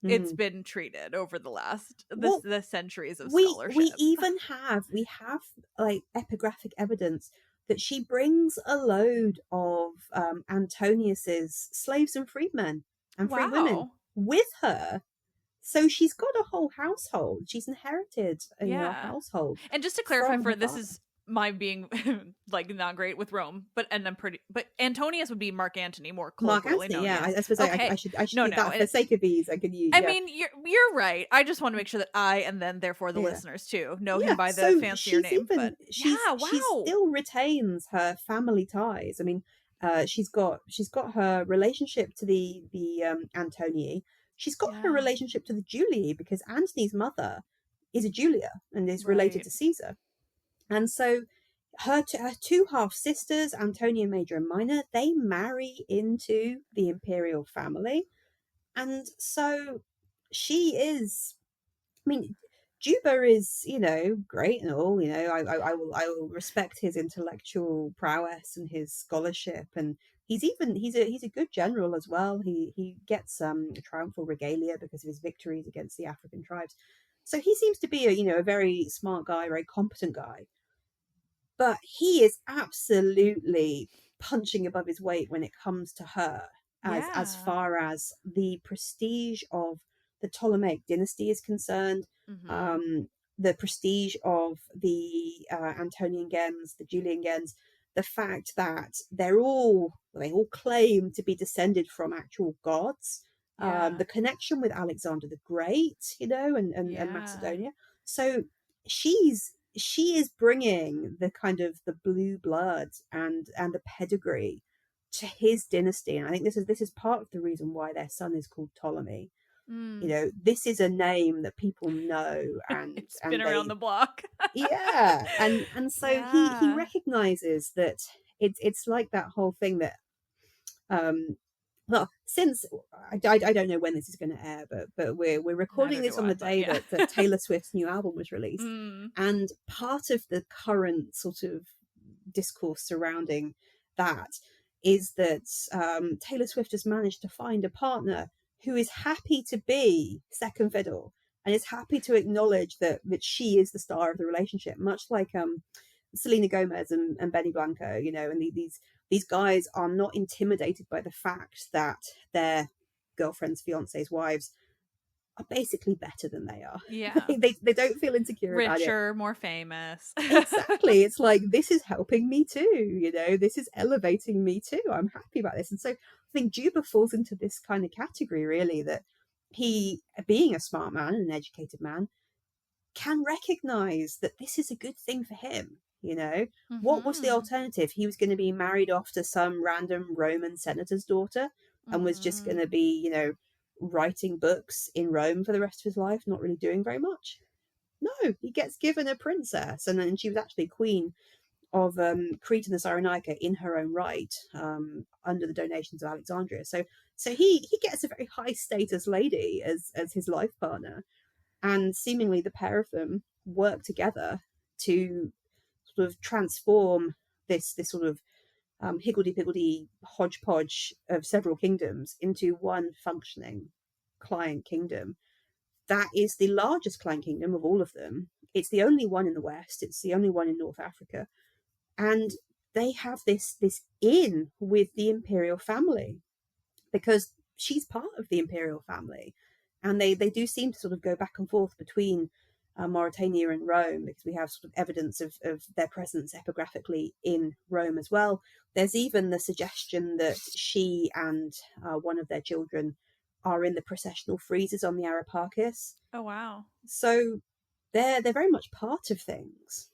it's been treated over the last the centuries of scholarship. We have like epigraphic evidence that she brings a load of Antonius's slaves and freedmen and free women with her. So she's got a whole household. She's inherited a household. And just to clarify, this is my being like not great with Rome, but Antonius would be Mark Antony more colloquially known. I suppose I should do that for the sake of ease. I mean, you're right. I just want to make sure that I, and then therefore the listeners too, know him by the fancier name. She still retains her family ties. I mean, she's got her relationship to the Antonii. She's got her relationship to the Julii, because Antony's mother is a Julia and is related to Caesar. And so her two half-sisters, Antonia Major and Minor, they marry into the imperial family. And so she is, I mean, Juba is, great and all, I will respect his intellectual prowess and his scholarship, and he's a good general as well. He gets triumphal regalia because of his victories against the African tribes. So he seems to be a very smart guy, very competent guy. But he is absolutely punching above his weight when it comes to her, as far as the prestige of the Ptolemaic dynasty is concerned, the prestige of the Antonian gens, the Julian gens, the fact that they all claim to be descended from actual gods, the connection with Alexander the Great, and Macedonia. So she is bringing the kind of the blue blood and the pedigree to his dynasty, and I think this is part of the reason why their son is called Ptolemy. This is a name that people know, and it's been around the block. and so he recognizes that it's like that whole thing that well, since I don't know when this is going to air, but we're recording this on the day that Taylor Swift's new album was released, and part of the current sort of discourse surrounding that is that Taylor Swift has managed to find a partner who is happy to be second fiddle and is happy to acknowledge that she is the star of the relationship, much like Selena Gomez and Benny Blanco, and these guys are not intimidated by the fact that their girlfriends, fiancés, wives are basically better than they are. Yeah. they don't feel insecure about it. Richer, more famous. Exactly. It's like, this is helping me too, this is elevating me too. I'm happy about this. And so I think Juba falls into this kind of category, really, that he, being a smart man and an educated man, can recognize that this is a good thing for him. What was the alternative? He was going to be married off to some random Roman senator's daughter and was just going to be, writing books in Rome for the rest of his life, not really doing very much. No, he gets given a princess, and then she was actually queen of Crete and the Cyrenaica in her own right, under the donations of Alexandria. So he gets a very high status lady as his life partner, and seemingly the pair of them work together to sort of transform this sort of higgledy-piggledy hodgepodge of several kingdoms into one functioning client kingdom. That is the largest client kingdom of all of them. It's the only one in the West. It's the only one in North Africa. And they have this in with the imperial family because she's part of the imperial family. And they do seem to sort of go back and forth between Mauritania and Rome, because we have sort of evidence of their presence epigraphically in Rome as well. There's even the suggestion that she and one of their children are in the processional friezes on the Areopagus. Oh, wow. So they're very much part of things.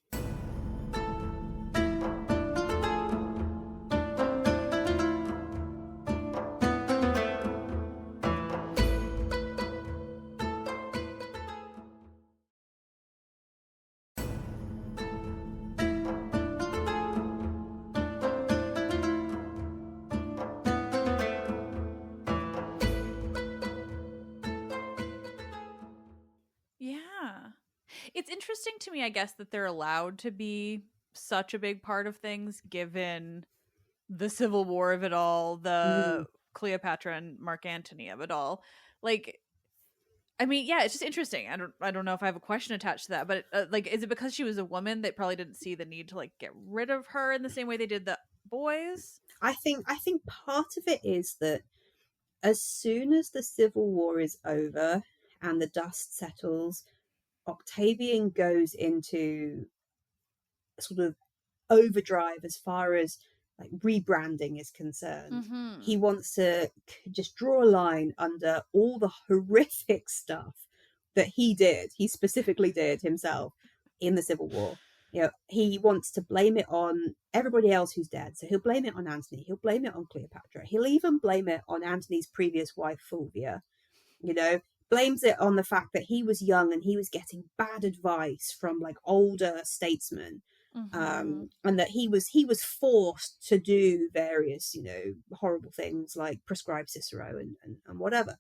Yeah. It's interesting to me, I guess, that they're allowed to be such a big part of things given the civil war of it all, the Cleopatra and Mark Antony of it all. Like, I mean, yeah, it's just interesting. I don't know if I have a question attached to that, but like, is it because she was a woman they probably didn't see the need to like get rid of her in the same way they did the boys? I think part of it is that as soon as the civil war is over and the dust settles, Octavian goes into sort of overdrive as far as like rebranding is concerned. Mm-hmm. He wants to just draw a line under all the horrific stuff that he specifically did himself in the Civil War. You know, he wants to blame it on everybody else who's dead. So he'll blame it on Antony. He'll blame it on Cleopatra. He'll even blame it on Antony's previous wife, Fulvia. You know, blames it on the fact that he was young and he was getting bad advice from like older statesmen. Mm-hmm. And that he was forced to do various, you know, horrible things like prescribe Cicero and whatever.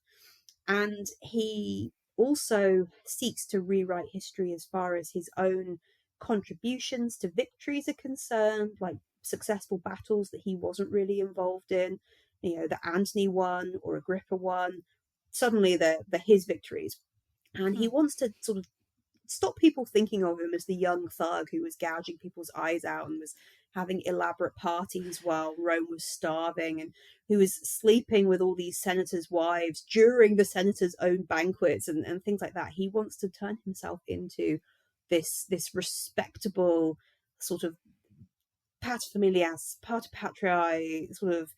And he also seeks to rewrite history as far as his own contributions to victories are concerned, like successful battles that he wasn't really involved in, you know, that Antony won or Agrippa won. Suddenly they're his victories. And he wants to sort of stop people thinking of him as the young thug who was gouging people's eyes out and was having elaborate parties while Rome was starving, and who was sleeping with all these senators' wives during the senators' own banquets and things like that. He wants to turn himself into this respectable sort of paterfamilias, pater patriae, sort of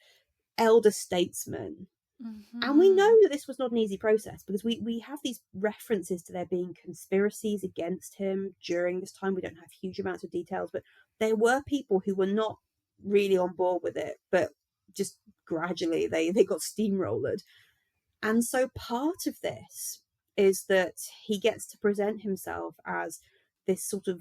elder statesman. Mm-hmm. And we know that this was not an easy process because we have these references to there being conspiracies against him during this time. We don't have huge amounts of details, but there were people who were not really on board with it, but just gradually they got steamrolled. And so part of this is that he gets to present himself as this sort of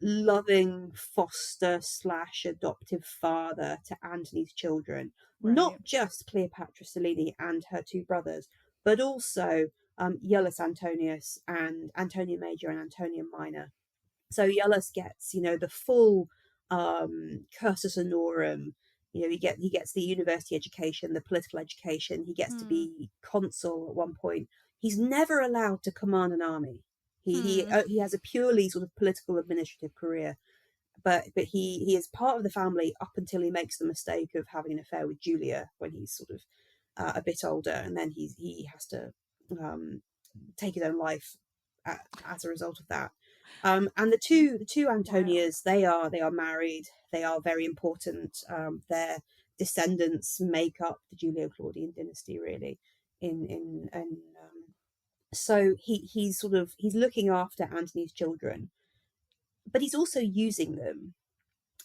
loving foster / adoptive father to Antony's children, Right. not just Cleopatra Selene and her two brothers, but also Iulus Antonius and Antonia Major and Antonia Minor. So Iulus gets, you know, the full cursus honorum. You know, he gets the university education, the political education. He gets to be consul at one point. He's never allowed to command an army. He has a purely sort of political administrative career, but he is part of the family up until he makes the mistake of having an affair with Julia when he's sort of a bit older, and then he has to take his own life as a result of that. And the two Antonias, wow. they are married. They are very important. Their descendants make up the Julio-Claudian dynasty, really. So he's looking after Antony's children, but he's also using them.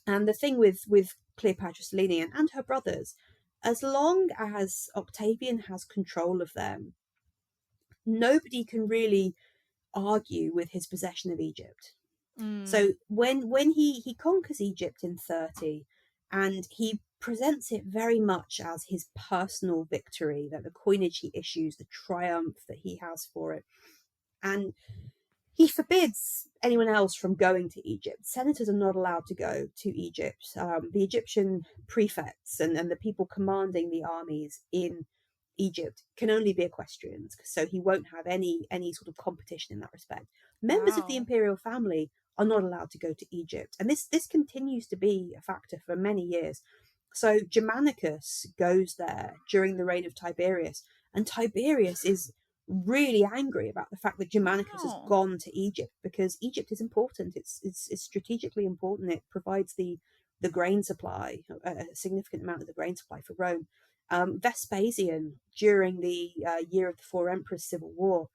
And the thing with Cleopatra Selene and her brothers, as long as Octavian has control of them, nobody can really argue with his possession of Egypt. So when he conquers Egypt in 30, and he presents it very much as his personal victory, that the coinage he issues, the triumph that he has for it. And He forbids anyone else from going to Egypt. Senators are not allowed to go to Egypt. The Egyptian prefects and the people commanding the armies in Egypt can only be equestrians, so he won't have any sort of competition in that respect. Members of the Wow. imperial family are not allowed to go to Egypt, and this continues to be a factor for many years. So Germanicus goes there during the reign of Tiberius, and Tiberius is really angry about the fact that Germanicus has Wow. gone to Egypt, because Egypt is important. It's strategically important. It provides the grain supply, a significant amount of the grain supply for Rome. Vespasian, during the year of the Four Emperors Civil War,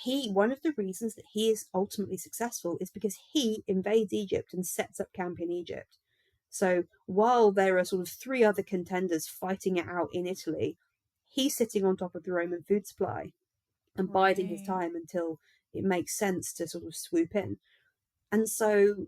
one of the reasons that he is ultimately successful is because he invades Egypt and sets up camp in Egypt. So while there are sort of three other contenders fighting it out in Italy, he's sitting on top of the Roman food supply and biding his Right. time until it makes sense to sort of swoop in. And so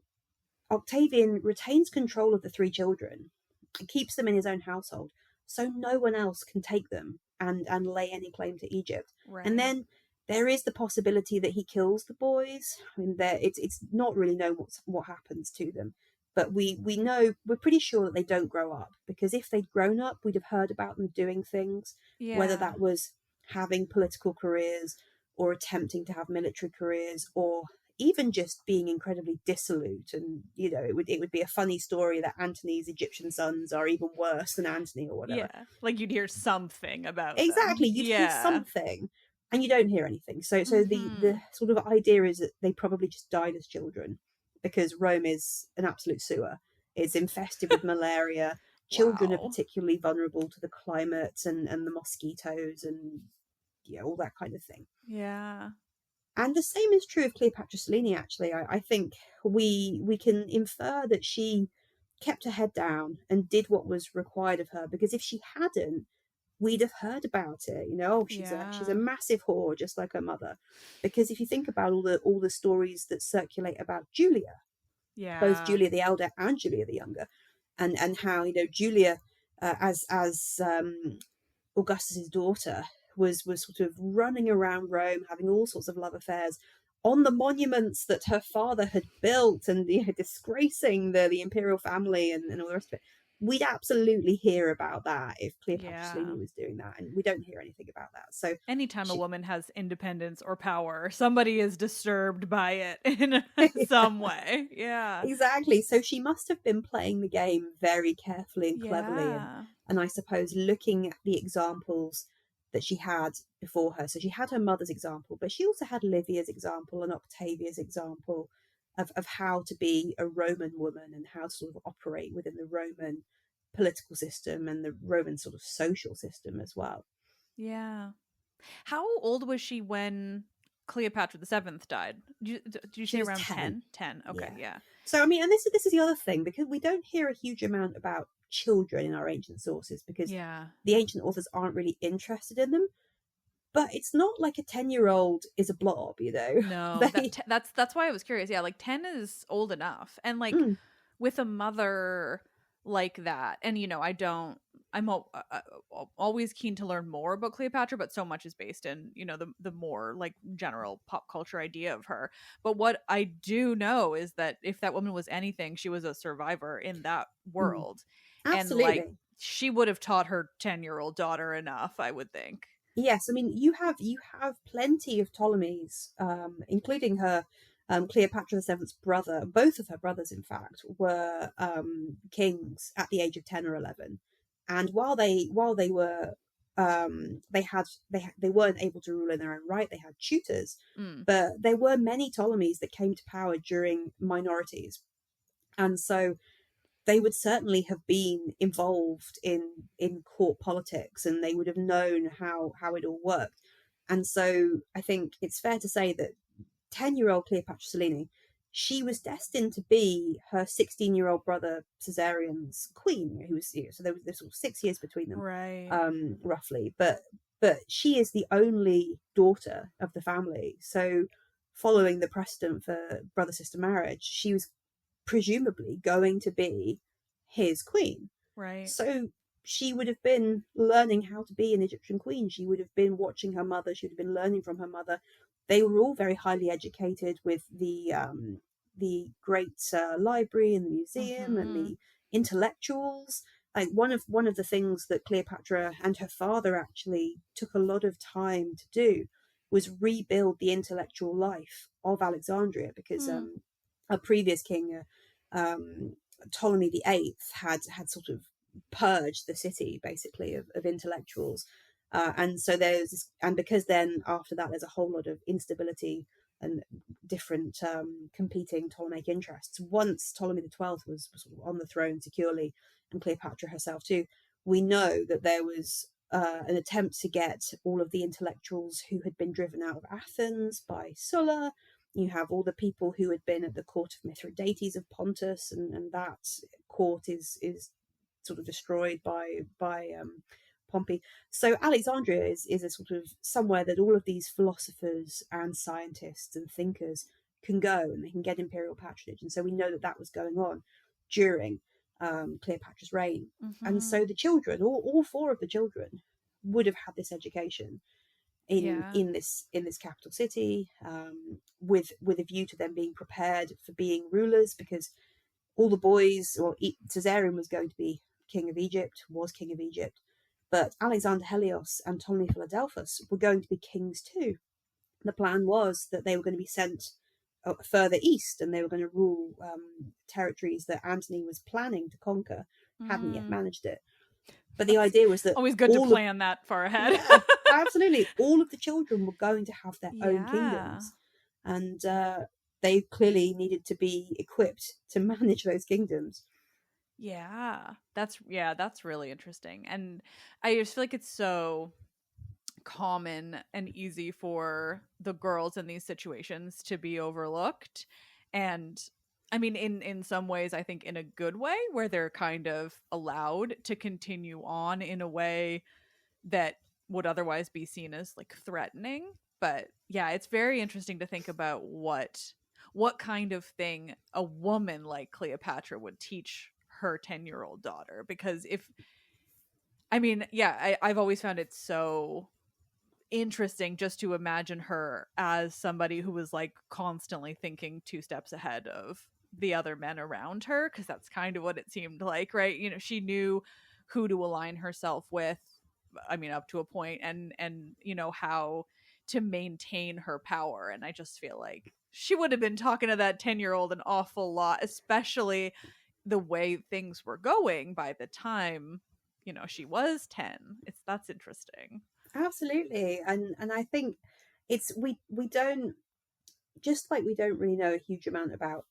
Octavian retains control of the three children and keeps them in his own household, so no one else can take them and lay any claim to Egypt. And Right. then there is the possibility that he kills the boys. I mean, it's not really known what happens to them, but we know, we're pretty sure that they don't grow up, because if they'd grown up, we'd have heard about them doing things, whether Yeah. that was having political careers or attempting to have military careers, or even just being incredibly dissolute. And it would be a funny story that Antony's Egyptian sons are even worse than Antony or whatever. Yeah. Like you'd hear something about Exactly, them. you'd hear Yeah. something, and you don't hear anything. So the Mm-hmm. sort of idea is that they probably just died as children, because Rome is an absolute sewer. It's infested with malaria. Children are Wow. particularly vulnerable to the climate and the mosquitoes and all that kind of thing. Yeah. And the same is true of Cleopatra Selene, actually. I think we can infer that she kept her head down and did what was required of her, because if she hadn't, we'd have heard about it. Oh, she's a Yeah. massive whore, just like her mother. Because if you think about all the stories that circulate about Julia, both Yeah. Julia the elder and Julia the younger, and how Julia, as Augustus's daughter, was sort of running around Rome, having all sorts of love affairs on the monuments that her father had built, and disgracing the imperial family and all the rest of it. We'd absolutely hear about that if Cleopatra Yeah. Selene was doing that, and we don't hear anything about that. So Anytime a she, woman has independence or power, somebody is disturbed by it in some way. Yeah. exactly. So she must have been playing the game very carefully and cleverly, Yeah. and I suppose looking at the examples that she had before her. So she had her mother's example, but she also had Livia's example and Octavia's example of how to be a Roman woman and how to sort of operate within the Roman political system and the Roman sort of social system as well. Yeah. How old was she when Cleopatra the Seventh died? Did you She say was around 10. 10? 10. Okay, Yeah. yeah. So I mean, and this is the other thing, because we don't hear a huge amount about children in our ancient sources, because Yeah. the ancient authors aren't really interested in them. But it's not like a 10-year-old is a blob. No, They that's why I was curious. Yeah, like 10 is old enough. And like mm, with a mother like that, and I don't always keen to learn more about Cleopatra, but so much is based in, the more like general pop culture idea of her. But what I do know is that if that woman was anything, she was a survivor in that mm, world. And like absolutely. she would have taught her 10-year-old daughter enough, I would think. Yes, I mean you have plenty of Ptolemies, including her Cleopatra the Seventh's brother. Both of her brothers, in fact, were kings at the age of 10 or 11. And while they were they weren't able to rule in their own right. They had tutors, Mm, but there were many Ptolemies that came to power during minorities, and so they would certainly have been involved in court politics, and they would have known how it all worked. And so I think it's fair to say that 10-year-old Cleopatra Selene, she was destined to be her 16-year-old brother Caesarion's queen, who was, so there was sort of 6 years between them, right. roughly. But she is the only daughter of the family, so following the precedent for brother sister marriage, she was presumably going to be his queen. Right. So she would have been learning how to be an Egyptian queen. She would have been watching her mother. She would have been learning from her mother. they were all very highly educated, with the great library and the museum and the intellectuals. Like one of the things that Cleopatra and her father actually took a lot of time to do was rebuild the intellectual life of Alexandria, because a previous king, Ptolemy VIII, had sort of purged the city basically of intellectuals, and so there's this, and because then after that there's a whole lot of instability and different competing Ptolemaic interests. Once Ptolemy XII was sort of on the throne securely, and Cleopatra herself too, we know that there was an attempt to get all of the intellectuals who had been driven out of Athens by Sulla. You have all the people who had been at the court of Mithridates of Pontus, and that court is sort of destroyed by Pompey. So Alexandria is a sort of somewhere that all of these philosophers and scientists and thinkers can go, and they can get imperial patronage. And so we know that that was going on during Cleopatra's reign. And so the children, all four of the children, would have had this education in this capital city, with a view to them being prepared for being rulers, because all the boys, or Caesarion was going to be king of Egypt, but Alexander Helios and Ptolemy Philadelphus were going to be kings too. The plan was that they were going to be sent further east, and they were going to rule territories that Antony was planning to conquer, hadn't yet managed it. But the idea was that always good to plan that far ahead. Yeah, absolutely. All of the children were going to have their own kingdoms, and they clearly needed to be equipped to manage those kingdoms. That's really interesting. And I just feel like it's so common and easy for the girls in these situations to be overlooked. And I mean, in some ways, I think in a good way, where they're kind of allowed to continue on in a way that would otherwise be seen as like threatening. But yeah, it's very interesting to think about what kind of thing a woman like Cleopatra would teach her 10-year-old daughter. Because I've always found it so interesting just to imagine her as somebody who was like constantly thinking 2 steps ahead of the other men around her, because that's kind of what it seemed like, right? You know, she knew who to align herself with, I mean, up to a point, and you know, how to maintain her power. And I just feel like she would have been talking to that 10-year-old an awful lot, especially the way things were going by the time, you know, she was 10. That's interesting. Absolutely. And I think it's we don't, just like we don't really know a huge amount about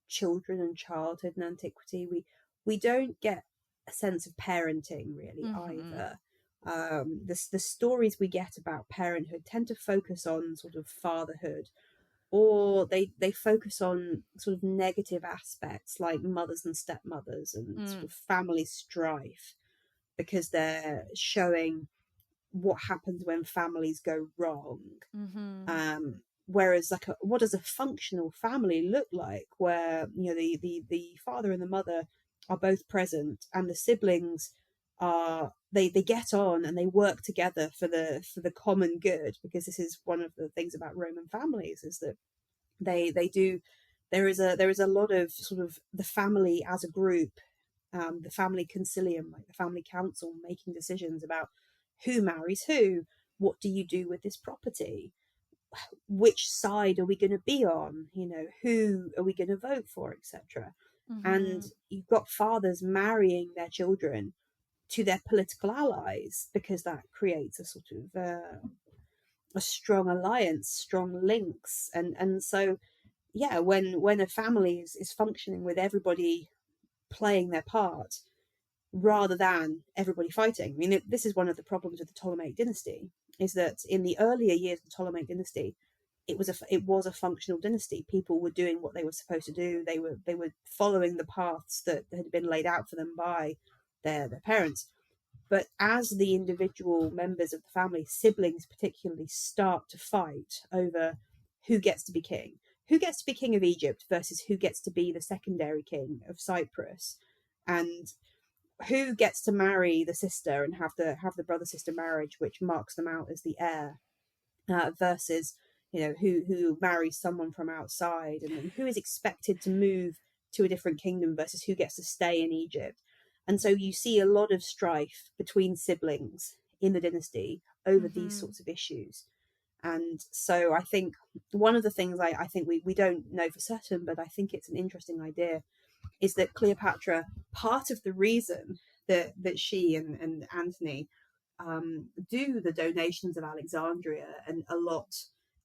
children and childhood in antiquity, we don't get a sense of parenting really either. The stories we get about parenthood tend to focus on sort of fatherhood, or they focus on sort of negative aspects like mothers and stepmothers and sort of family strife, because they're showing what happens when families go wrong. Whereas what does a functional family look like, where, you know, the father and the mother are both present, and the siblings are they get on and they work together for the common good. Because this is one of the things about Roman families, is that they do, there is a lot of sort of the family as a group, the family concilium, like the family council, making decisions about who marries who, what do you do with this property, which side are we going to be on, you know, who are we going to vote for, etc. And you've got fathers marrying their children to their political allies, because that creates a sort of a strong alliance, strong links. And so yeah, when a family is functioning with everybody playing their part rather than everybody fighting. I mean, this is one of the problems with the Ptolemaic dynasty, is that in the earlier years of the Ptolemaic dynasty, it was a functional dynasty. People were doing what they were supposed to do. They were following the paths that had been laid out for them by their parents. But as the individual members of the family, siblings particularly, start to fight over who gets to be king of Egypt versus who gets to be the secondary king of Cyprus, and who gets to marry the sister and have the brother sister marriage, which marks them out as the heir, versus who marries someone from outside, and then who is expected to move to a different kingdom versus who gets to stay in Egypt. And so you see a lot of strife between siblings in the dynasty over these sorts of issues. And so I think one of the things I think we don't know for certain, but I think it's an interesting idea, is that Cleopatra, part of the reason that she and Antony do the donations of Alexandria and allot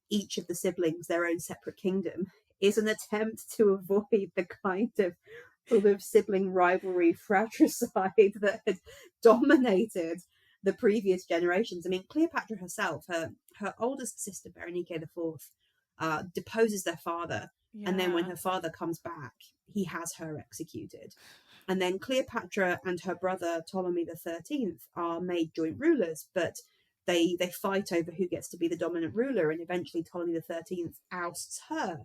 each of the siblings their own separate kingdom is an attempt to avoid the kind of sort of sibling rivalry, fratricide that had dominated the previous generations. I mean, Cleopatra herself, her oldest sister, Berenike IV, deposes their father. Yeah. And then when her father comes back, he has her executed. And then Cleopatra and her brother Ptolemy XIII are made joint rulers, but they fight over who gets to be the dominant ruler, and eventually Ptolemy XIII ousts her.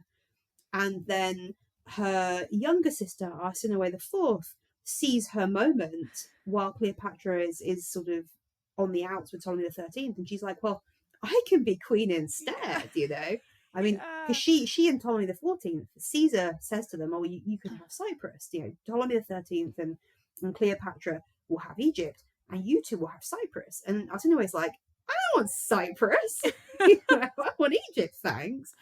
And then her younger sister, Arsinoe IV, sees her moment while Cleopatra is sort of on the outs with Ptolemy XIII, and she's like, well, I can be queen instead, I mean, because she and Ptolemy XIV, Caesar says to them, oh, you can have Cyprus. Ptolemy XIII and Cleopatra will have Egypt, and you two will have Cyprus. And Arsinoe's like, I don't want Cyprus. I want Egypt, thanks.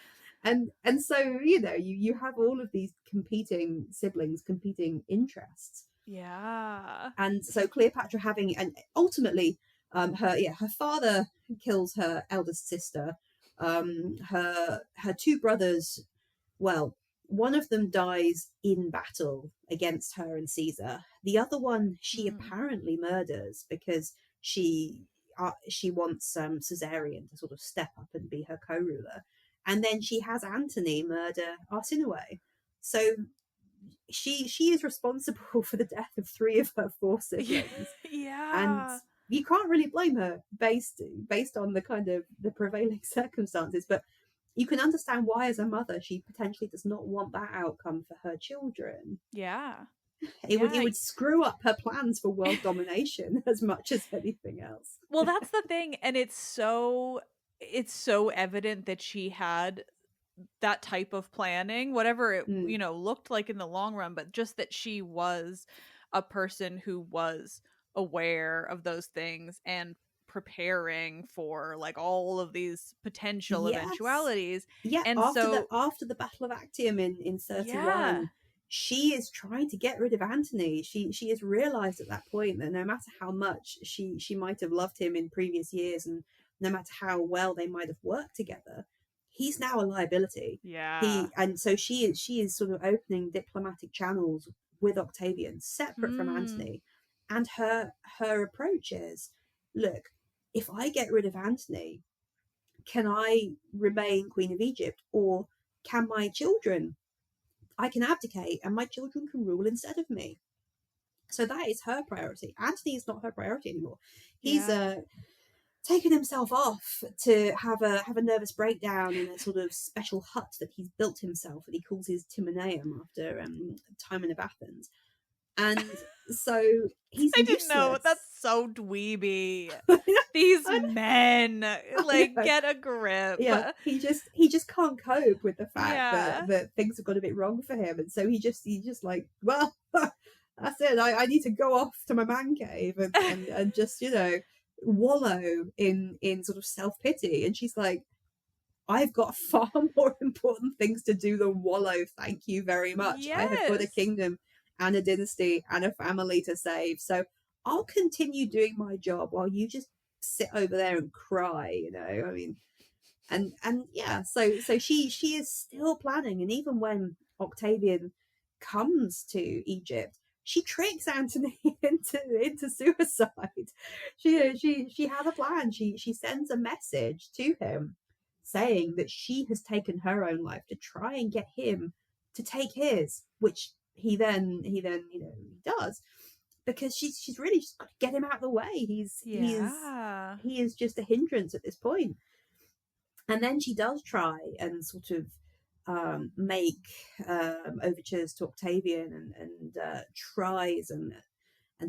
And so, you have all of these competing siblings, competing interests. Yeah. And so Cleopatra and ultimately, her father kills her eldest sister. Her two brothers, well, one of them dies in battle against her and Caesar. The other one she apparently murders because she wants Caesarion to sort of step up and be her co-ruler. And then she has Antony murder Arsinoe. So she is responsible for the death of 3 of her 4 siblings. Yeah. And you can't really blame her based on the kind of the prevailing circumstances, but you can understand why, as a mother, she potentially does not want that outcome for her children. Yeah. It would screw up her plans for world domination as much as anything else. Well, that's the thing, and it's so evident that she had that type of planning, whatever it looked like in the long run, but just that she was a person who was aware of those things and preparing for like all of these potential eventualities. Yeah, and after the Battle of Actium in 31, she is trying to get rid of Antony. She has realized at that point that no matter how much she might have loved him in previous years, and no matter how well they might have worked together, he's now a liability. And so she is sort of opening diplomatic channels with Octavian, separate from Antony. And her approach is, look, if I get rid of Antony, can I remain Queen of Egypt? Or can my children, I can abdicate and my children can rule instead of me? So that is her priority. Antony is not her priority anymore. He's taken himself off to have a nervous breakdown in a sort of special hut that he's built himself, that he calls his Timoneum after Timon of Athens. And so he's I didn't know. That's so dweeby. These men, get a grip. Yeah, he just can't cope with the fact that things have got a bit wrong for him, and so he just like, well, that's it. I need to go off to my man cave and just wallow in sort of self-pity. And she's like, I've got far more important things to do than wallow, thank you very much. I have got a kingdom and a dynasty and a family to save, so I'll continue doing my job while you just sit over there and cry, I mean, and so she is still planning. And even when Octavian comes to Egypt, she tricks Antony into suicide. She has a plan. She sends a message to him saying that she has taken her own life to try and get him to take his, which he then does, because she's really just got to get him out of the way. He is just a hindrance at this point. And then she does try and sort of make overtures to Octavian and tries and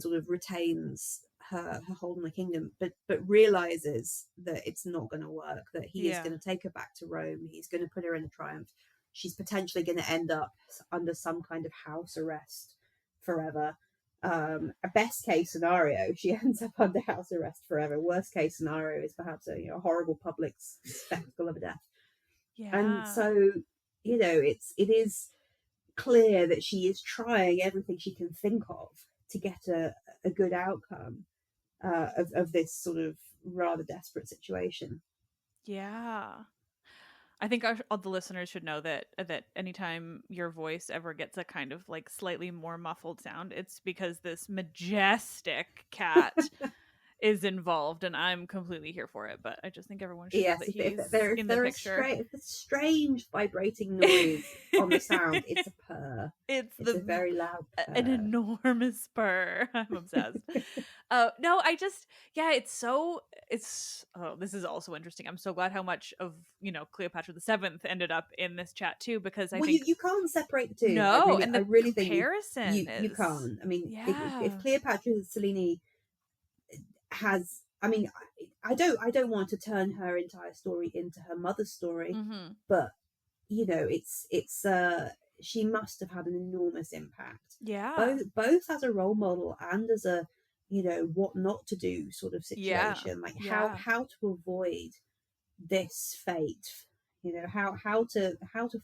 sort of retains her hold on the kingdom, but realizes that it's not going to work, that he is going to take her back to Rome, he's going to put her in a triumph, she's potentially going to end up under some kind of house arrest forever. A best case scenario, she ends up under house arrest forever. Worst case scenario is perhaps a horrible public spectacle of a death. And so it is clear that she is trying everything she can think of to get a good outcome of this sort of rather desperate situation. Yeah. I think all the listeners should know that anytime your voice ever gets a kind of like slightly more muffled sound, it's because this majestic cat is involved, and I'm completely here for it. But I just think everyone should know that he's in the picture. If a strange vibrating noise on the sound, it's a purr. It's a very loud purr. An enormous purr. I'm obsessed. No, this is also interesting. I'm so glad how much of Cleopatra the Seventh ended up in this chat too, because I think you can't separate the two. No, I really think you can't. I mean, yeah. if Cleopatra Selene has, I mean, I don't want to turn her entire story into her mother's story, but it's she must have had an enormous impact. Yeah, both as a role model and as a what not to do sort of situation. How to avoid this fate. How to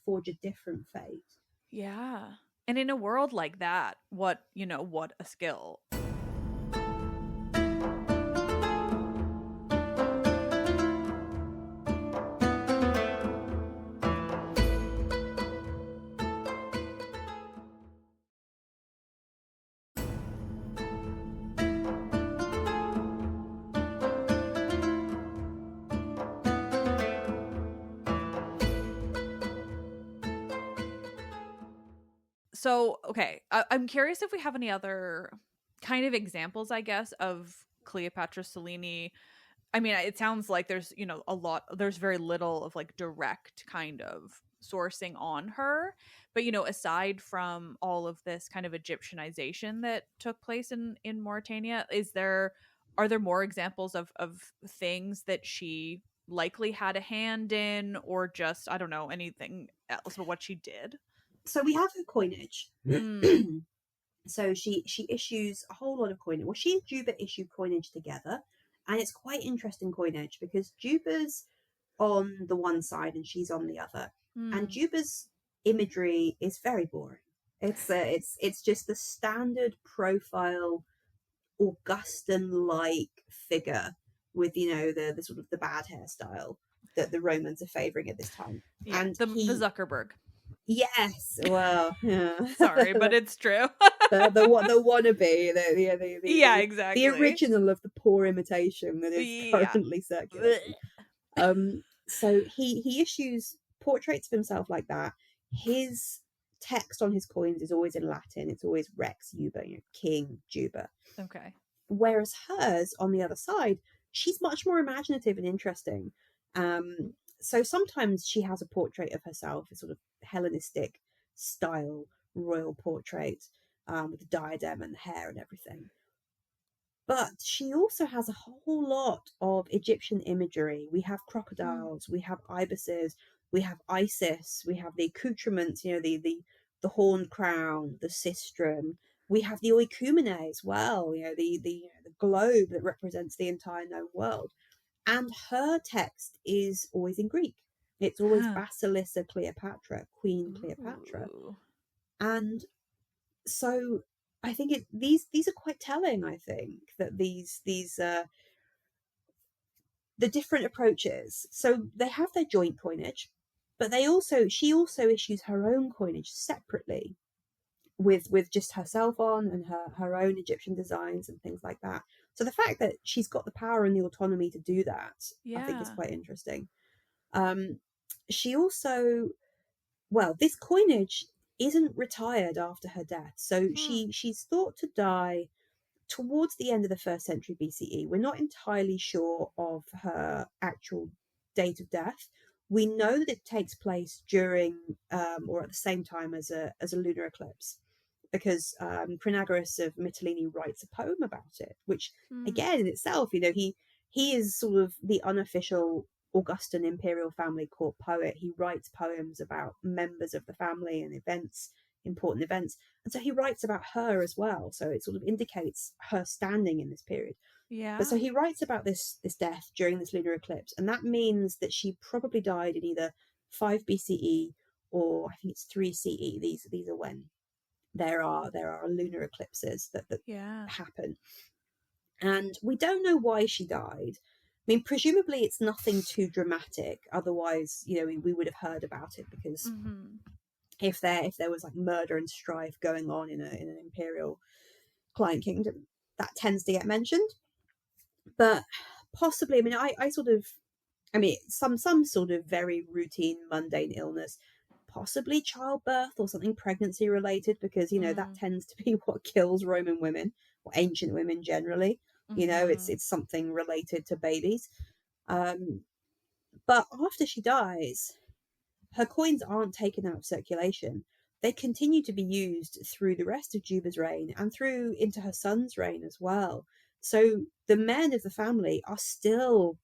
forge a different fate. Yeah, and in a world like that, what a skill. So, okay, I'm curious if we have any other kind of examples, I guess, of Cleopatra Selene. I mean, it sounds like there's, there's very little of like direct kind of sourcing on her. But, aside from all of this kind of Egyptianization that took place in Mauritania, are there more examples of things that she likely had a hand in, or just, I don't know, anything else about what she did? So we have her coinage. So she issues a whole lot of coinage. Well, she and Juba issue coinage together, and it's quite interesting coinage because Juba's on the one side and she's on the other, and Juba's imagery is very boring. It's just the standard profile Augustan-like figure with the sort of the bad hairstyle that the Romans are favoring at this time. Yeah, and the Zuckerberg. Yes, well, yeah. Sorry, but it's true. the wannabe, exactly, the original of the poor imitation that is currently circulating. So he issues portraits of himself like that. His text on his coins is always in Latin. It's always Rex Juba, King Juba. Okay. Whereas hers, on the other side, she's much more imaginative and interesting. So sometimes she has a portrait of herself, a sort of Hellenistic style royal portrait with the diadem and the hair and everything. But she also has a whole lot of Egyptian imagery. We have crocodiles, we have ibises, we have Isis, we have the accoutrements, the horned crown, the sistrum. We have the oikumene as well, the globe that represents the entire known world. And her text is always in Greek. It's always Basilissa Cleopatra, Queen Cleopatra. Ooh. And so I think these are quite telling. I think that these the different approaches. So they have their joint coinage, but she also issues her own coinage separately, with just herself on and her own Egyptian designs and things like that. So the fact that she's got the power and the autonomy to do that, I think is quite interesting. She also, this coinage isn't retired after her death. So she's thought to die towards the end of the 1st century BCE. We're not entirely sure of her actual date of death. We know that it takes place during or at the same time as a lunar eclipse. because Crinagarus of Mytilene writes a poem about it, which Mm. again in itself, he is sort of the unofficial Augustan imperial family court poet. He writes poems about members of the family and events, important events, and so he writes about her as well. So it sort of indicates her standing in this period. But so Yeah. he writes about this death during this lunar eclipse, and that means that she probably died in either 5 BCE or I think it's 3 CE. These are when there are lunar eclipses that Yeah. happen, and we don't know why she died. I mean, presumably it's nothing too dramatic. Otherwise, we would have heard about it, because Mm-hmm. if there was like murder and strife going on in an imperial client kingdom, that tends to get mentioned. But possibly, I mean, I sort of, I mean, some sort of very routine, mundane illness, possibly childbirth or something pregnancy related, because that tends to be what kills Roman women or ancient women generally. It's something related to babies. But after she dies, her coins aren't taken out of circulation. They continue to be used through the rest of Juba's reign and through into her son's reign as well. So the men of the family are still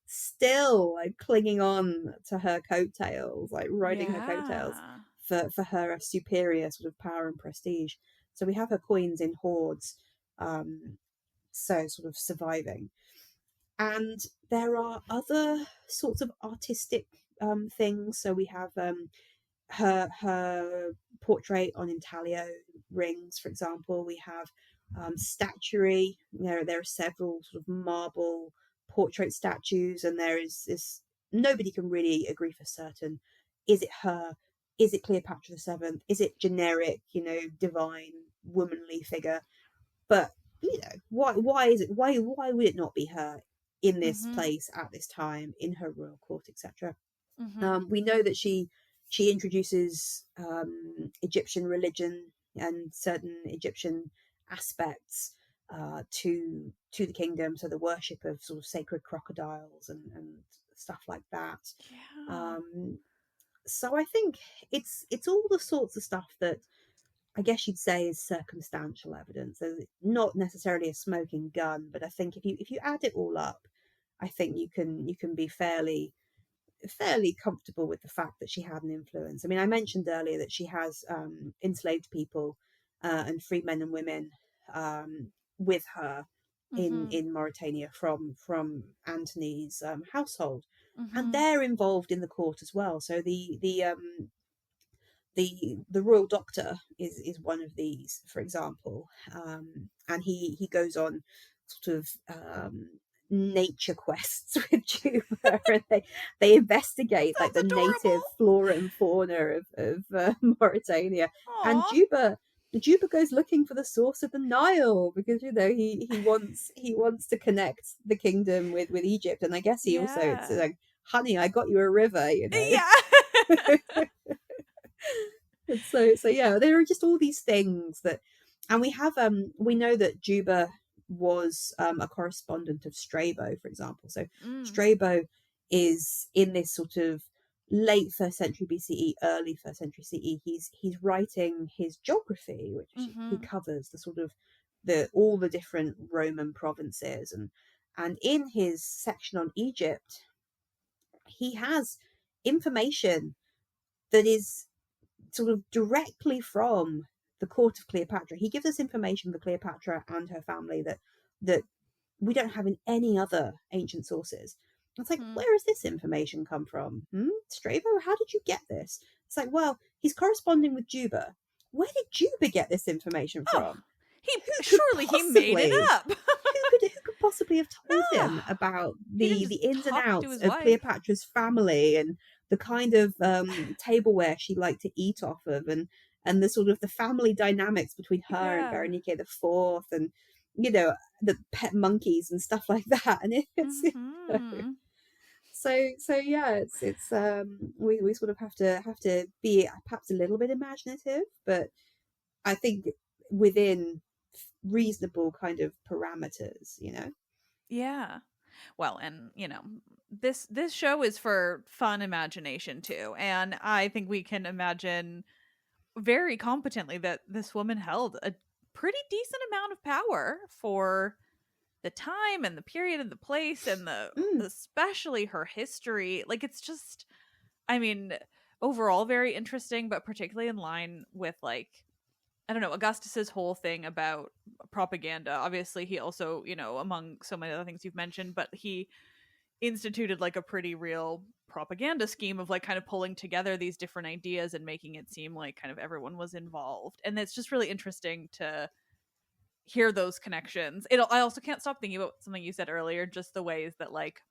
like clinging on to her coattails, like riding her coattails Yeah. for her superior sort of power and prestige. So we have her coins in hoards, so sort of surviving. And there are other sorts of artistic things. So we have her portrait on intaglio rings, for example. We have statuary. There are several sort of marble portrait statues, and there is this. Nobody can really agree for certain. Is it her? Is it Cleopatra VII? Is it generic, divine womanly figure? But why is it? Why would it not be her in this Mm-hmm. place at this time in her royal court, etc.? Mm-hmm. We know that she introduces Egyptian religion and certain Egyptian aspects to the kingdom, so the worship of sort of sacred crocodiles and stuff like that. Yeah. So I think it's all the sorts of stuff that I guess you'd say is circumstantial evidence. So not necessarily a smoking gun, but I think if you add it all up, I think you can be fairly comfortable with the fact that she had an influence. I mean, I mentioned earlier that she has enslaved people and free men and women with her Mm-hmm. in Mauritania from Antony's household, and Mm-hmm. they're involved in the court as well. So the royal doctor is one of these, for example, and he goes on sort of nature quests with Juba, and they investigate like Sounds the native adorable. flora and fauna of Mauritania, and Aw. Juba goes looking for the source of the Nile, because he wants to connect the kingdom with Egypt, and I guess he also, it's Yeah. like, honey, I got you a river. Yeah. And so yeah, there are just all these things that, and we know that Juba was a correspondent of Strabo, for example. So Mm. Strabo is in this sort of late first century BCE, early first century CE. He's writing his geography, which he Mm-hmm. covers the sort of all the different Roman provinces, and in his section on Egypt, he has information that is sort of directly from the court of Cleopatra. He gives us information for Cleopatra and her family that we don't have in any other ancient sources. It's like, Hmm. where has this information come from? Strabo, how did you get this? It's like, well, he's corresponding with Juba. Where did Juba get this information Oh, from? surely he made it up. Who could possibly have told him Ah, about he didn't the just ins and talk to outs his of wife. Cleopatra's family, and the kind of tableware she liked to eat off of, and the sort of the family dynamics between her and Yeah. Berenike the Fourth, and the pet monkeys and stuff like that. And it's Mm-hmm. so yeah, it's we sort of have to be perhaps a little bit imaginative, but I think within reasonable kind of parameters. Yeah. Well, and this show is for fun imagination too, and I think we can imagine very competently that this woman held a pretty decent amount of power for the time and the period and the place and the Mm. especially her history. Like, it's just, I mean, overall very interesting, but particularly in line with, like, I don't know, Augustus's whole thing about propaganda. Obviously, he also, you know, among so many other things you've mentioned, but he instituted like a pretty real propaganda scheme of like kind of pulling together these different ideas and making it seem like kind of everyone was involved. And it's just really interesting to hear those connections. I also can't stop thinking about something you said earlier, just the ways that like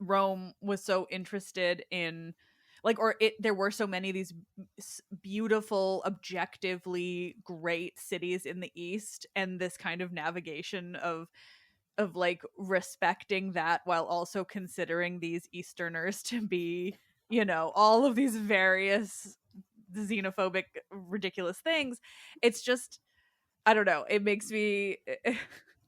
Rome was so interested in like, or it there were so many of these beautiful, objectively great cities in the east, and this kind of navigation of like respecting that while also considering these easterners to be, you know, all of these various xenophobic ridiculous things. It's just, I don't know, it makes me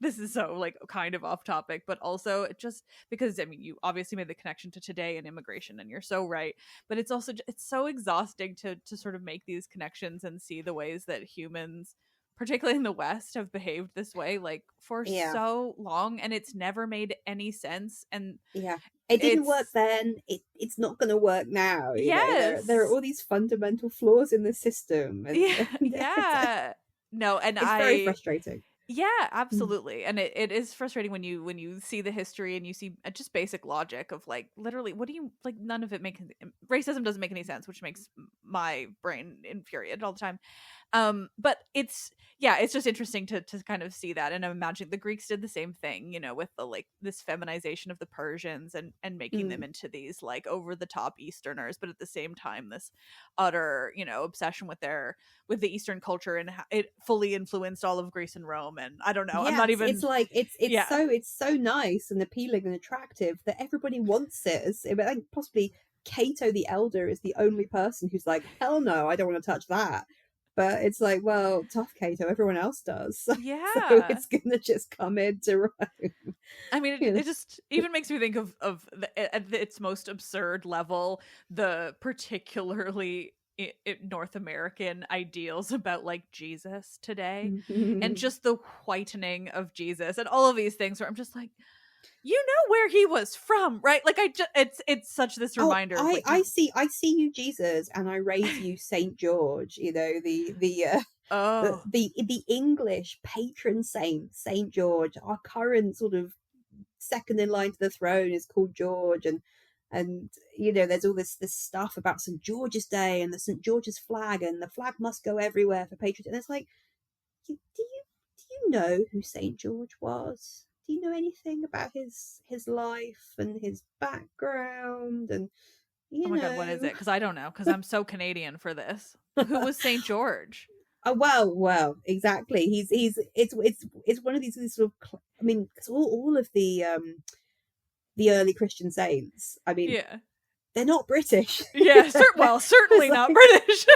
this is so like kind of off topic, but also it just because I mean you obviously made the connection to today and immigration, and you're so right, but it's also it's so exhausting to sort of make these connections and see the ways that humans, particularly in the West, have behaved this way like for Yeah. so long, and it's never made any sense. And Yeah. It didn't work it's then. It's not going to work now. You know, there are yes, all these fundamental flaws in the system, and, yeah, and yeah, no, and it's very I frustrating. yeah, Mm. absolutely. And it is frustrating when you see the history and you see just basic logic of like literally what do you like none of it makes racism doesn't make any sense, which makes my brain infuriated all the time. But it's yeah, it's just interesting to kind of see that, and I'm imagining the Greeks did the same thing, you know, with the like this feminization of the Persians and making them Mm. into these like over the top Easterners, but at the same time this utter, you know, obsession with the Eastern culture, and how it fully influenced all of Greece and Rome. And I don't know, I'm not Yes, it's even like yeah. it's so nice and appealing and attractive that everybody wants it. I think possibly Cato the Elder is the only person who's like, hell no, I don't want to touch that. But it's like, well, tough Cato, everyone else does, so Yeah, it's gonna just come into Rome. I mean, You know? it just even makes me think of at its most absurd level, the particularly North American ideals about like Jesus today, and just the whitening of Jesus, and all of these things. Where I'm just like, you know where he was from, right? Like, I just it's such this Oh, reminder of like I see you, Jesus, and I raise you, Saint George. You know oh the English patron saint, Saint George. Our current sort of second in line to the throne is called George, and you know there's all this stuff about St George's Day and the St George's flag, and the flag must go everywhere for patriots. And it's like, do you know who Saint George was? Do you know anything about his life and his background? And oh you my god, what is know, it? Because I don't know, because I'm so Canadian for this. Who was Saint George? oh well, exactly. He's it's one of these sort of I mean, because all of the early Christian saints, I mean, Yeah. they're not British. Yeah, well, It's certainly not like British.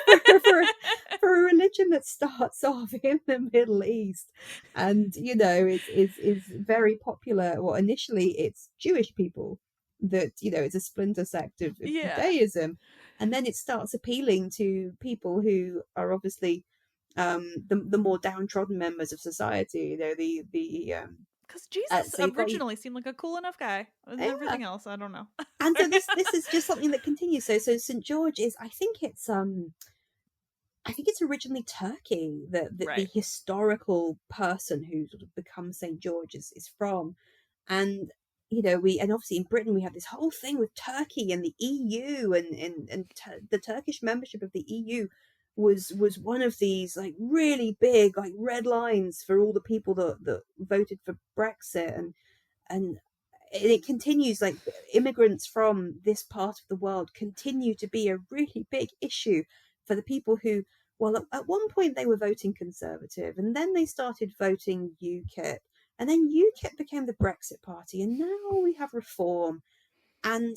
for a religion that starts off in the Middle East, and you know is very popular. Well, initially it's Jewish people that you know it's a splinter sect of Yeah. Judaism, and then it starts appealing to people who are obviously the more downtrodden members of society. You know Because Jesus so you've got originally seemed like a cool enough guy. And yeah. everything else, I don't know. And so Sorry. this is just something that continues. So St George is I think it's originally Turkey that the Right. historical person who sort of becomes St George is from, and you know and obviously in Britain we have this whole thing with Turkey and the EU and the Turkish membership of the EU was one of these like really big like red lines for all the people that voted for Brexit and it continues like immigrants from this part of the world continue to be a really big issue for the people who well at one point they were voting conservative and then they started voting UKIP and then UKIP became the Brexit party and now we have reform and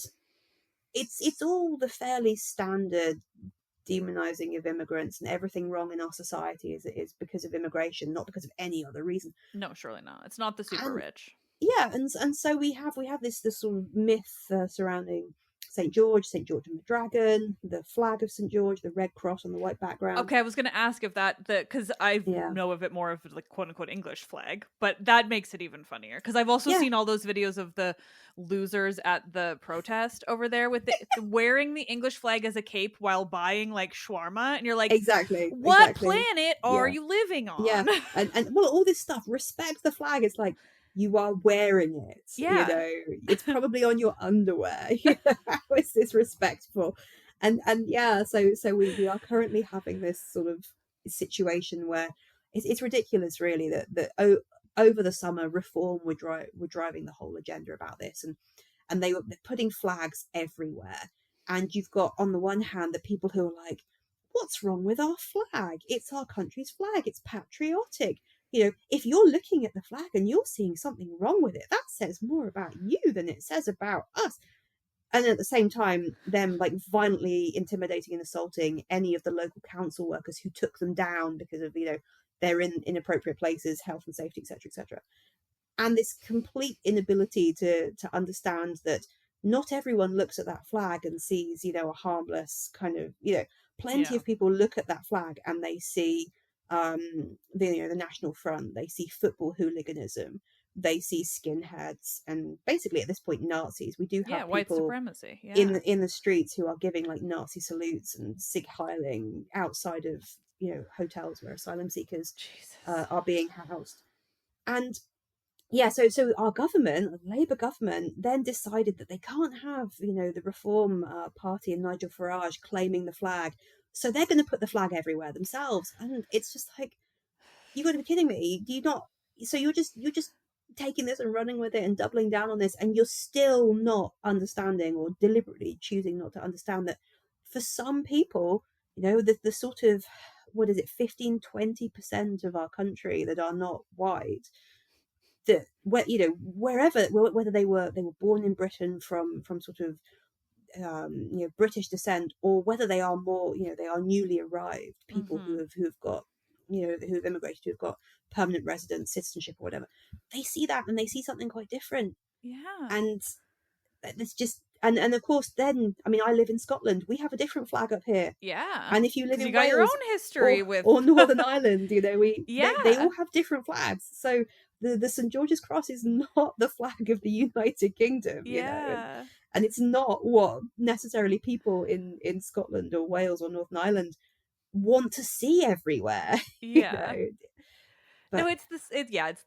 it's all the fairly standard demonizing of immigrants and everything wrong in our society is because of immigration not because of any other reason No, surely not. It's not the super and rich. yeah and so we have this sort of myth surrounding St. George and the Dragon, the flag of St. George, the red cross on the white background. Okay, I was going to ask if because I know of it more of like quote unquote English flag, but that makes it even funnier because I've also seen all those videos of the losers at the protest over there with wearing the English flag as a cape while buying like shawarma, and you're like, exactly, what planet are you living on? Yeah, and well, all this stuff, respect the flag. It's like, you are wearing it. Yeah. You know, it's probably on your underwear. How is this respectful? And yeah, so we are currently having this sort of situation where it's ridiculous, really, that over the summer, Reform were driving the whole agenda about this, and they're putting flags everywhere. And you've got, on the one hand, the people who are like, what's wrong with our flag? It's our country's flag. It's patriotic. You know, if you're looking at the flag and you're seeing something wrong with it, that says more about you than it says about us. And at the same time, them like violently intimidating and assaulting any of the local council workers who took them down because of, you know, they're in inappropriate places, health and safety, etc., etc. And this complete inability to understand that not everyone looks at that flag and sees, you know, a harmless kind of, you know, plenty of people look at that flag and they see the National Front, they see football hooliganism, they see skinheads, and basically at this point Nazis. We do have white people supremacy in the streets who are giving like Nazi salutes and sig heiling outside of, you know, hotels where asylum seekers are being housed. And yeah, so our government, the Labour government, then decided that they can't have, you know, the Reform Party and Nigel Farage claiming the flag, so they're going to put the flag everywhere themselves. And it's just like, you got to be kidding me! Do you not? So you're just taking this and running with it and doubling down on this, and you're still not understanding, or deliberately choosing not to understand, that for some people, you know, the sort of, what is it, 15-20% of our country that are not white, that, where, you know, wherever, whether they were born in Britain from sort of you know, British descent, or whether they are more, you know, they are newly arrived people who've got, you know, who've immigrated, who've got permanent residence, citizenship, or whatever, they see that and they see something quite different. And it's just, and of course, then, I mean, I live in Scotland. We have a different flag up here. And if you live in you got Wales, your own history or Northern Ireland, you know, they all have different flags. So the St. George's Cross is not the flag of the United Kingdom, you know, and it's not what necessarily people in Scotland or Wales or Northern Ireland want to see everywhere. You know? But, no, it's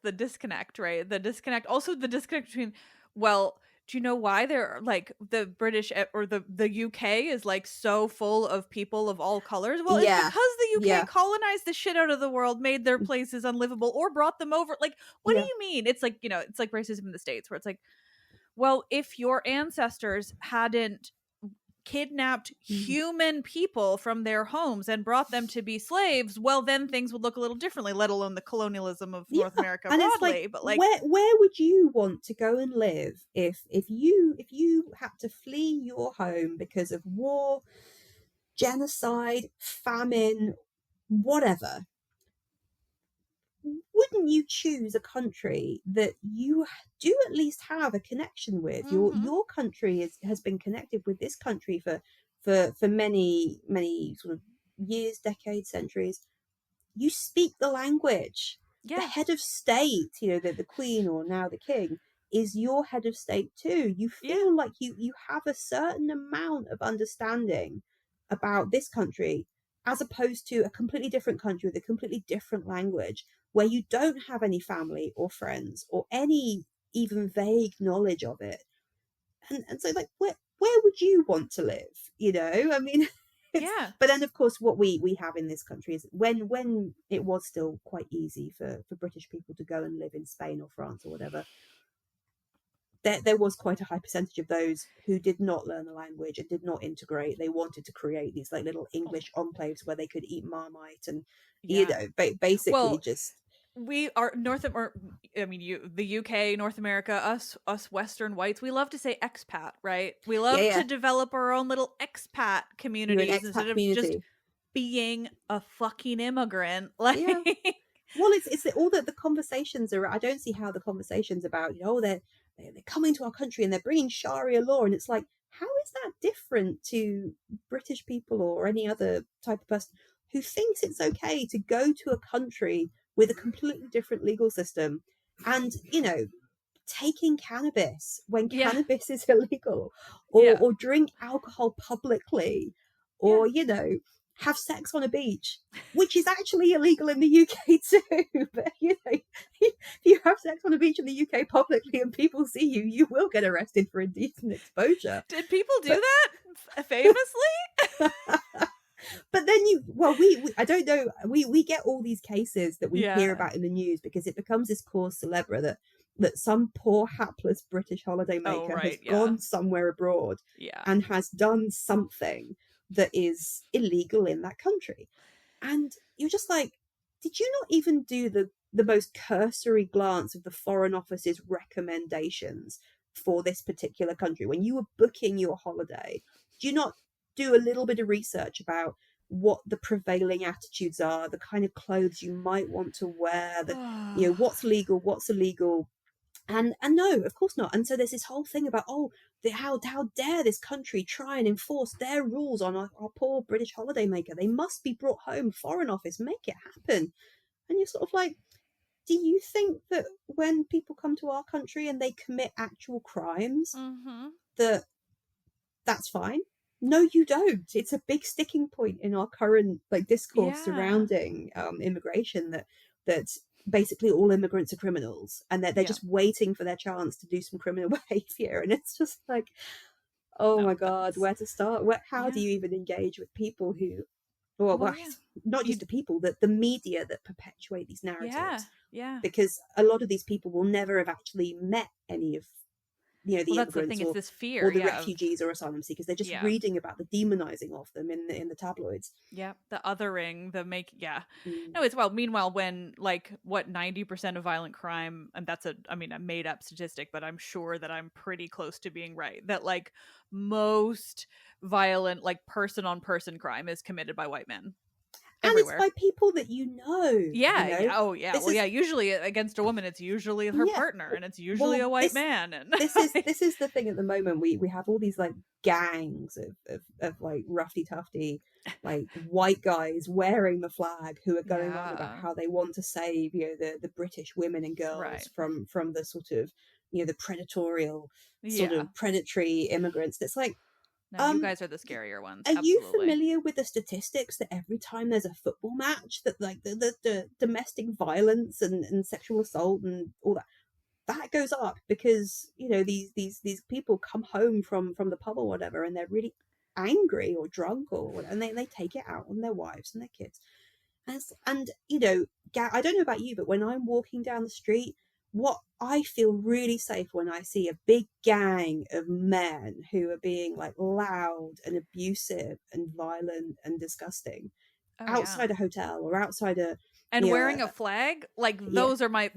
the disconnect, right? The disconnect, also the disconnect between, well, do you know why they're like the British or the UK is like so full of people of all colors? Well, it's because the UK colonized the shit out of the world, made their places unlivable, or brought them over. Like, what do you mean? It's like, you know, it's like racism in the States, where it's like, well, if your ancestors hadn't kidnapped human people from their homes and brought them to be slaves, well, then things would look a little differently, let alone the colonialism of North America broadly. But like, where would you want to go and live if you had to flee your home because of war, genocide, famine, whatever? Wouldn't you choose a country that you do at least have a connection with? Your country has been connected with this country for many sort of years, decades, centuries. You speak the language. The head of state, you know, the Queen, or now the King, is your head of state too. You feel like you have a certain amount of understanding about this country, as opposed to a completely different country with a completely different language, where you don't have any family or friends or any even vague knowledge of it. And so, like, where would you want to live? You know, I mean, but then of course what we have in this country is, when it was still quite easy for British people to go and live in Spain or France or whatever, there was quite a high percentage of those who did not learn the language and did not integrate. They wanted to create these like little English enclaves where they could eat Marmite and you know, basically just. We are the UK, North America, us Western whites, we love to say expat, right? We love to develop our own little expat communities instead of just being a fucking immigrant. Like, well, it's all that the conversations are. I don't see how the conversations about, you know, they're coming to our country and they're bringing Sharia law, and it's like, how is that different to British people or any other type of person who thinks it's okay to go to a country with a completely different legal system and, taking cannabis when Yeah. cannabis is illegal, Yeah. or drink alcohol publicly, or have sex on a beach, which is actually illegal in the UK too. But if you have sex on a beach in the UK publicly and people see you, you will get arrested for indecent exposure. Did people do that famously? But then we I don't know, we get all these cases that we hear about in the news because it becomes this cause célèbre that some poor hapless British holidaymaker has gone somewhere abroad and has done something that is illegal in that country. And you're just like, did you not even do the most cursory glance of the Foreign Office's recommendations for this particular country when you were booking your holiday? Do you not do a little bit of research about what the prevailing attitudes are, the kind of clothes you might want to wear, what's legal, what's illegal? And no, of course not. And so there's this whole thing about, how dare this country try and enforce their rules on our poor British holidaymaker? They must be brought home. Foreign Office, make it happen. And you're sort of like, do you think that when people come to our country and they commit actual crimes, that's fine? No, you don't. It's a big sticking point in our current discourse surrounding immigration that basically all immigrants are criminals and that they're just waiting for their chance to do some criminal behavior. And it's just like, my God, where to start? How do you even engage with people who, not just the people, the media that perpetuate these narratives? Because a lot of these people will never have actually met any of the immigrants, that's the thing, it's this fear, or the refugees or asylum seekers. They're just reading about the demonizing of them in the tabloids. The othering, No, it's meanwhile, when 90% of violent crime, and that's a made up statistic, but I'm sure that I'm pretty close to being right, that most violent person on person crime is committed by white men. Everywhere. And it's by people that you know. Usually against a woman, it's usually her partner, and it's usually a white man. And this is the thing at the moment. We have all these gangs of roughy tufty white guys wearing the flag who are going on about how they want to save the British women and girls from the sort of the predatory immigrants. That's no, you guys are the scarier ones. Are you familiar with the statistics that every time there's a football match that the domestic violence and sexual assault and all that goes up because these people come home from the pub or whatever and they're really angry or drunk and they take it out on their wives and their kids. And I don't know about you, but when I'm walking down the street, what I feel really safe when I see a big gang of men who are being loud and abusive and violent and disgusting outside a hotel or outside wearing a flag. Those are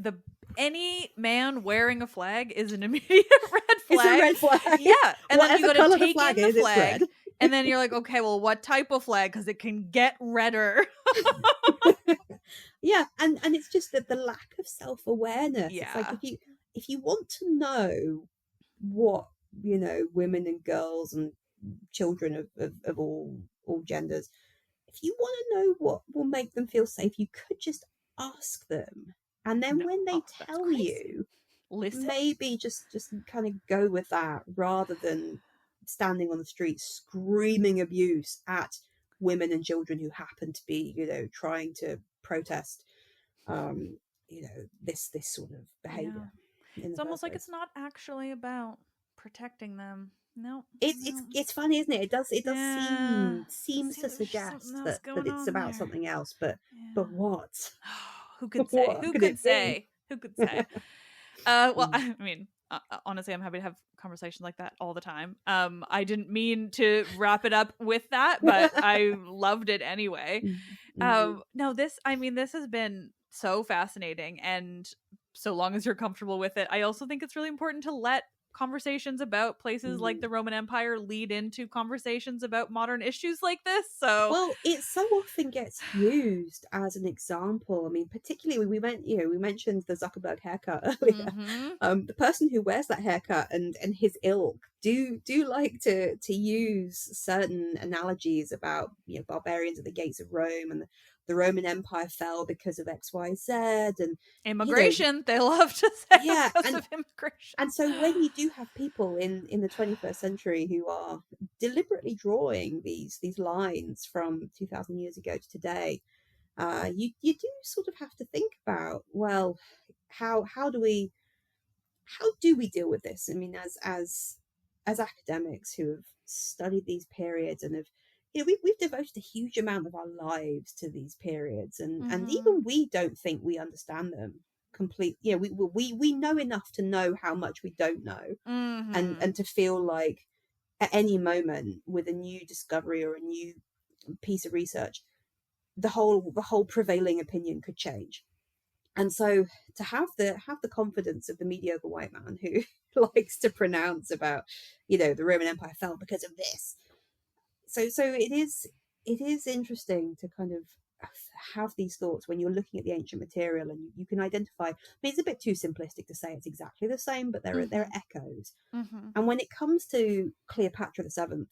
any man wearing a flag is an immediate red flag. It's a red flag. Yeah. And then you go to take flag in the is, flag. And then you're like, okay, well, what type of flag? Because it can get redder. Yeah, and it's just that the lack of self-awareness. Yeah. It's if you want to know what women and girls and children of all genders, if you want to know what will make them feel safe, you could just ask them, and then when they tell you, listen. Maybe just kind of go with that rather than standing on the street screaming abuse at women and children who happen to be trying to protest this sort of behavior. It's almost like it's not actually about protecting them. No, it's funny, isn't it? It does seems to suggest that it's about something else, but what? Who could say? Who could say? Who could say? Well, I mean, honestly, I'm happy to have conversations like that all the time. I didn't mean to wrap it up with that, but I loved it anyway. No, this has been so fascinating, and so long as you're comfortable with it, I also think it's really important to let conversations about places like the Roman Empire lead into conversations about modern issues like this. So well, it so often gets used as an example. I mean, particularly we mentioned the Zuckerberg haircut earlier. The person who wears that haircut and his ilk do like to use certain analogies about, you know, barbarians at the gates of Rome, and the Roman Empire fell because of XYZ, and immigration, they love to say because of immigration. And so when you do have people in the 21st century who are deliberately drawing these lines from 2,000 years ago to today, you do sort of have to think about, well, how do we deal with this? I mean, as academics who have studied these periods and have, you know, we've devoted a huge amount of our lives to these periods, and even we don't think we understand them complete. You know, we know enough to know how much we don't know, and to feel like at any moment with a new discovery or a new piece of research, the whole prevailing opinion could change. And so to have the confidence of the mediocre white man who likes to pronounce about, you know, the Roman Empire fell because of this. So it is interesting to kind of have these thoughts when you're looking at the ancient material, and you can identify. I mean, it's a bit too simplistic to say it's exactly the same, but there are echoes. And when it comes to Cleopatra VII,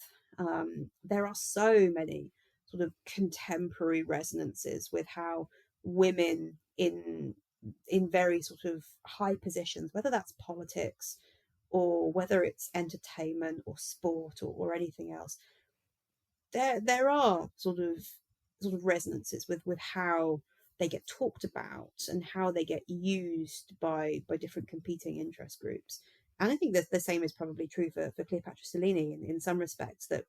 there are so many sort of contemporary resonances with how women in very sort of high positions, whether that's politics or whether it's entertainment or sport or anything else, there are sort of resonances with how they get talked about and how they get used by different competing interest groups. And I think that the same is probably true for Cleopatra Selene in some respects. That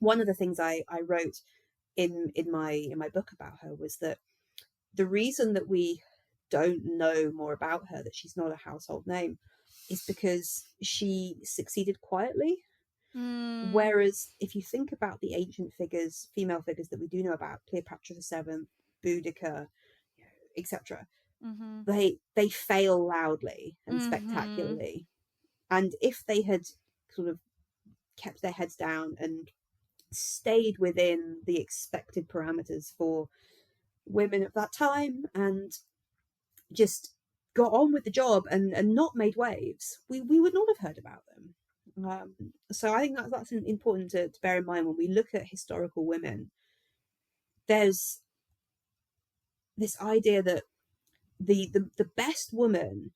one of the things I wrote in my book about her was that the reason that we don't know more about her, that she's not a household name, is because she succeeded quietly. Whereas if you think about the ancient figures, female figures that we do know about, Cleopatra VII, Boudica, etc., they fail loudly and spectacularly. And if they had sort of kept their heads down and stayed within the expected parameters for women at that time, and just got on with the job and not made waves, we would not have heard about them. So I think that's important to bear in mind when we look at historical women. There's this idea that the best woman,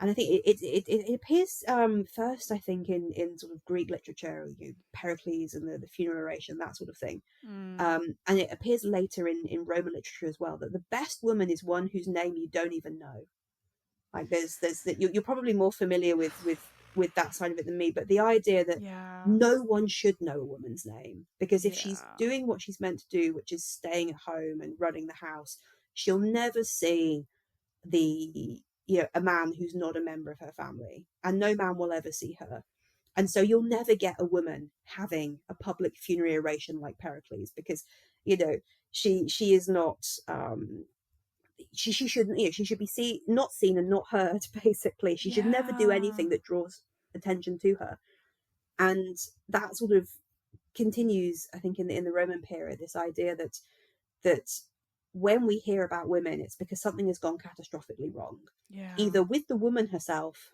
and I think it appears first, I think, in sort of Greek literature, you know, Pericles and the funeral oration, that sort of thing, and it appears later in Roman literature as well, that the best woman is one whose name you don't even know. Like there's that you're probably more familiar with that side of it than me, but the idea that no one should know a woman's name, because if she's doing what she's meant to do, which is staying at home and running the house, she'll never see a man who's not a member of her family, and no man will ever see her. And so you'll never get a woman having a public funerary oration like Pericles, because, you know, she is not she shouldn't, you know, she should be not seen and not heard, basically. She should never do anything that draws attention to her. And that sort of continues, I think, in the Roman period, this idea that when we hear about women, it's because something has gone catastrophically wrong, either with the woman herself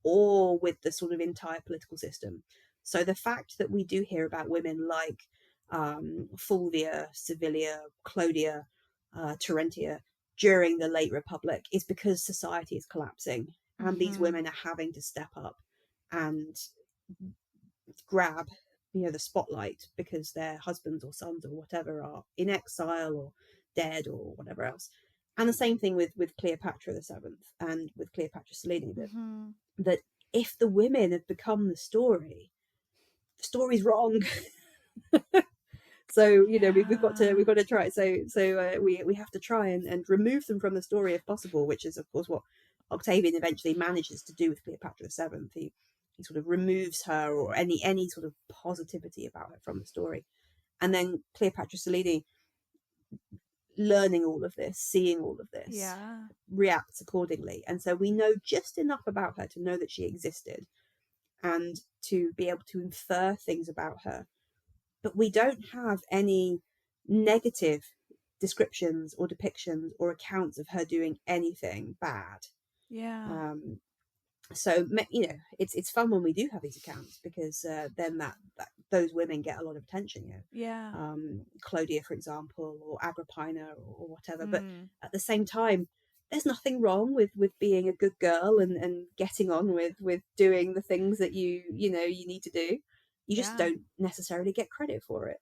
or with the sort of entire political system. So the fact that we do hear about women like Fulvia, Servilia, Clodia, Terentia during the late Republic is because society is collapsing, and these women are having to step up and grab, you know, the spotlight because their husbands or sons or whatever are in exile or dead or whatever else. And the same thing with Cleopatra VII and with Cleopatra Selene, that if the women have become the story's wrong. So, you know, we've got to try. So we have to try and remove them from the story if possible, which is of course what Octavian eventually manages to do with Cleopatra VII. He sort of removes her or any sort of positivity about her from the story, and then Cleopatra Selene, learning all of this, seeing all of this, reacts accordingly. And so we know just enough about her to know that she existed, and to be able to infer things about her. But we don't have any negative descriptions or depictions or accounts of her doing anything bad. Yeah. So it's fun when we do have these accounts, because then that those women get a lot of attention. Yeah. Clodia, for example, or Agrippina, or whatever. But Mm. at the same time, there's nothing wrong with being a good girl and getting on with doing the things that you need to do. You just Yeah. don't necessarily get credit for it.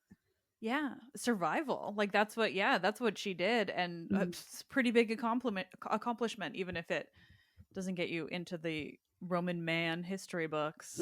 Yeah, survival. Like that's what she did, and it's a pretty big accomplishment, even if it doesn't get you into the Roman man history books.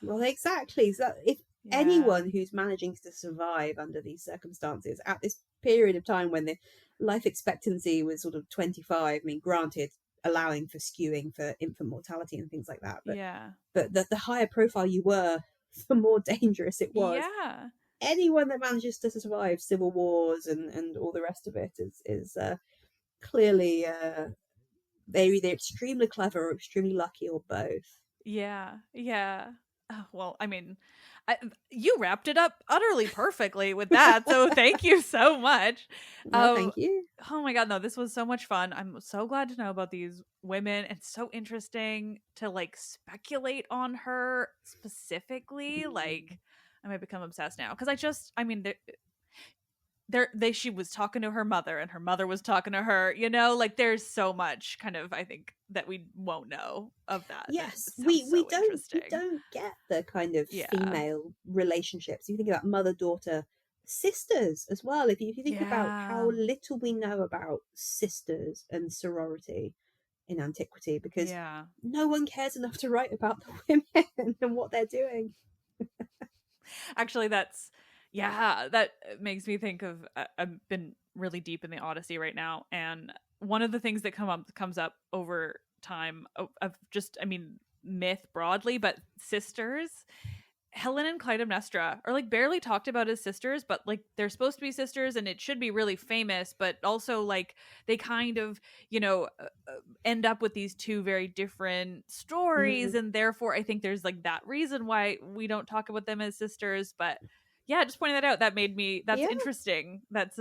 Well, exactly. So if Yeah. anyone who's managing to survive under these circumstances at this period of time when the life expectancy was sort of 25, I mean, granted, allowing for skewing for infant mortality and things like that, Yeah. but the higher profile you were, the more dangerous it was. Yeah. Anyone that manages to survive civil wars and all the rest of it is clearly they're either extremely clever or extremely lucky, or both. Yeah. Yeah. Oh, well, I mean, you wrapped it up utterly perfectly with that. So thank you so much. Well, Um, thank you. oh my God, no, this was so much fun. I'm so glad to know about these women. It's so interesting to like speculate on her specifically. Like, I might become obsessed now because I mean, she was talking to her mother and her mother was talking to her, like there's so much kind of, I think, that we won't know of that. Yes, It sounds so we interesting. don't get the kind of Yeah. female relationships. You think about mother, daughter, sisters as well. If you think about how little we know about sisters and sorority in antiquity, because no one cares enough to write about the women and what they're doing. Actually, that makes me think of, I've been really deep in the Odyssey right now, and one of the things that comes up over time of just, I mean, myth broadly, but sisters. Helen and Clytemnestra are like barely talked about as sisters, but like they're supposed to be sisters and it should be really famous, but also like they kind of, end up with these two very different stories. And therefore I think there's like that reason why we don't talk about them as sisters. But yeah, just pointing that out, that's interesting. And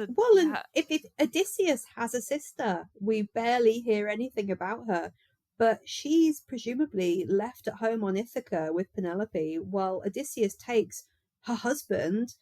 if Odysseus has a sister, we barely hear anything about her. But she's presumably left at home on Ithaca with Penelope, while Odysseus takes her husband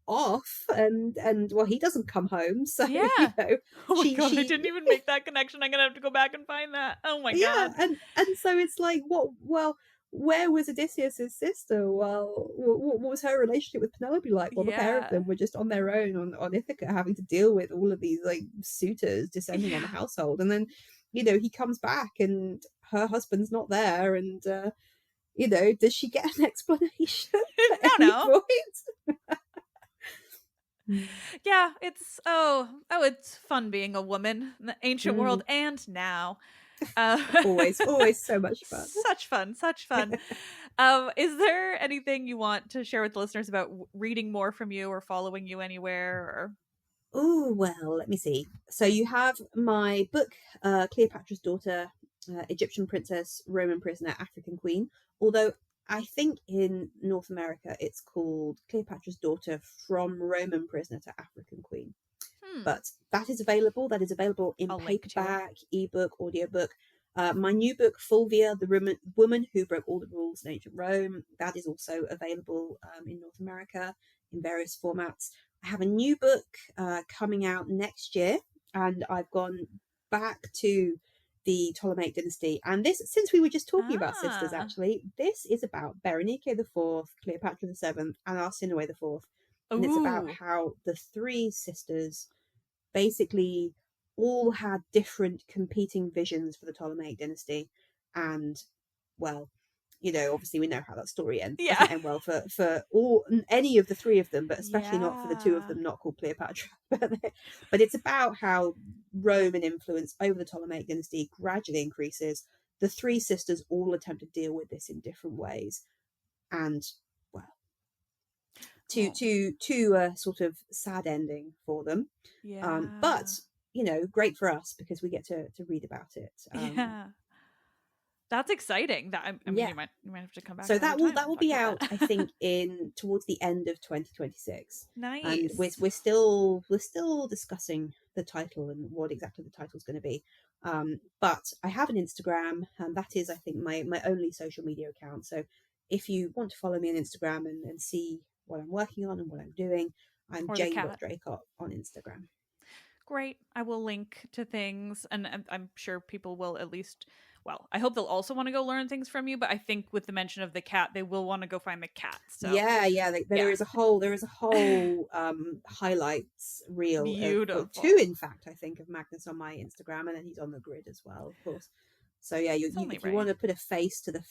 off, and well, he doesn't come home. So oh my God, she I didn't even make that connection. I'm gonna have to go back and find that. Oh my God. and so it's like, what? Well, where was Odysseus's sister? Well, what was her relationship with Penelope like? Well, the pair of them were just on their own on Ithaca, having to deal with all of these like suitors descending on the household, and then he comes back and her husband's not there, and does she get an explanation at any point? Yeah, it's it's fun being a woman in the ancient world and now. Always so much fun. Such fun. Is there anything you want to share with the listeners about reading more from you or following you anywhere? Or oh, well, let me see. So you have my book, Cleopatra's Daughter, Egyptian Princess, Roman Prisoner, African Queen. Although I think in North America it's called Cleopatra's Daughter, From Roman Prisoner to African Queen. But that is available. That is available in paperback, ebook, audiobook. My new book, Fulvia, the Woman Who Broke All the Rules in Ancient Rome, that is also available in North America in various formats. I have a new book coming out next year, and I've gone back to the Ptolemaic dynasty. And this, since we were just talking about sisters, actually, this is about Berenike IV, Cleopatra VII, and Arsinoe IV. And it's about how the three sisters basically all had different competing visions for the Ptolemaic dynasty. And, well, obviously we know how that story ends. It doesn't end well for any of the three of them, but especially not for the two of them not called Cleopatra. But it's about how Roman influence over the Ptolemaic dynasty gradually increases. The three sisters all attempt to deal with this in different ways. And, well, to a sort of sad ending for them. But great for us because we get to read about it. That's exciting. That I mean, Yeah. you might have to come back. So that will be talk out, about I that. think, in towards the end of 2026. Nice. And we're still discussing the title and what exactly the title is going to be. But I have an Instagram, and that is, I think, my only social media account. So if you want to follow me on Instagram and see what I'm working on and what I'm doing, I'm Or the cat. Jane.Draycott on Instagram. Great. I will link to things, and I'm sure people will at least. Well, I hope they'll also want to go learn things from you. But I think with the mention of the cat, they will want to go find the cat. So There is a whole highlights reel beautiful. Two, in fact, I think, of Magnus on my Instagram, and then he's on the grid as well, of course. So yeah, if you want to put a face to the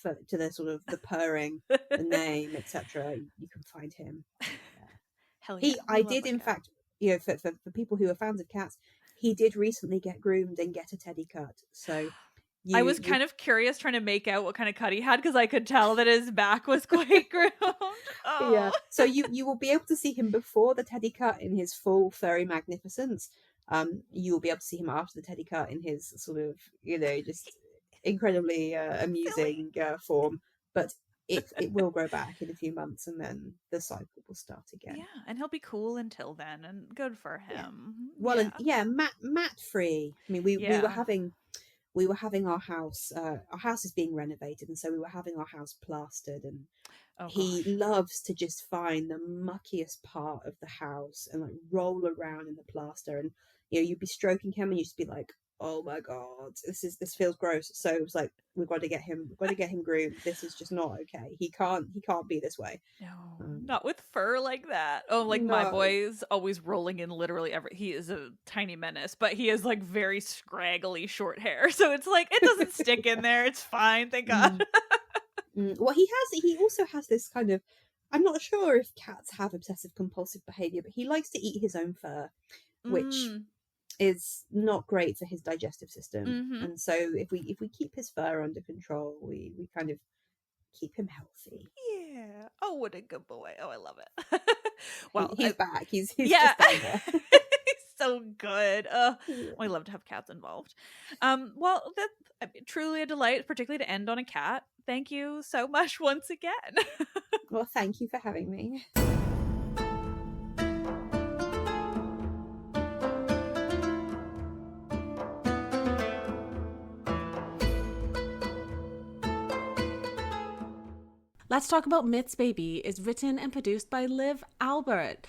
sort of the purring, the name, etc., you can find him. Hell yeah! I did, in fact, for people who are fans of cats, he did recently get groomed and get a teddy cut. So I was kind of curious, trying to make out what kind of cut he had, because I could tell that his back was quite groomed. Oh. Yeah, so you will be able to see him before the teddy cut in his full furry magnificence. You will be able to see him after the teddy cut in his sort of, just incredibly amusing form. But it will grow back in a few months, and then the cycle will start again. Yeah, and he'll be cool until then, and good for him. Yeah. Well, mat free. I mean, we were having our house. Our house is being renovated, and so we were having our house plastered. And he loves to just find the muckiest part of the house and like roll around in the plaster. And you'd be stroking him, and you'd just be like, "Oh my god, this feels gross." So it was like, we've got to get him groomed. This is just not okay. He can't be this way. No, not with fur like that. Oh, like No. my boy's always rolling in literally he is a tiny menace, but he has like very scraggly short hair, so it's like it doesn't stick in there. It's fine, thank God. Well, he also has this kind of, I'm not sure if cats have obsessive compulsive behavior, but he likes to eat his own fur, which is not great for his digestive system. Mm-hmm. And so if we keep his fur under control, we kind of keep him healthy. Yeah. Oh, what a good boy. Oh, I love it. Well, he's back. He's just down there. He's so good. We love to have cats involved. Well, that's truly a delight, particularly to end on a cat. Thank you so much once again. Well, thank you for having me. Let's Talk About Myths, Baby is written and produced by Liv Albert.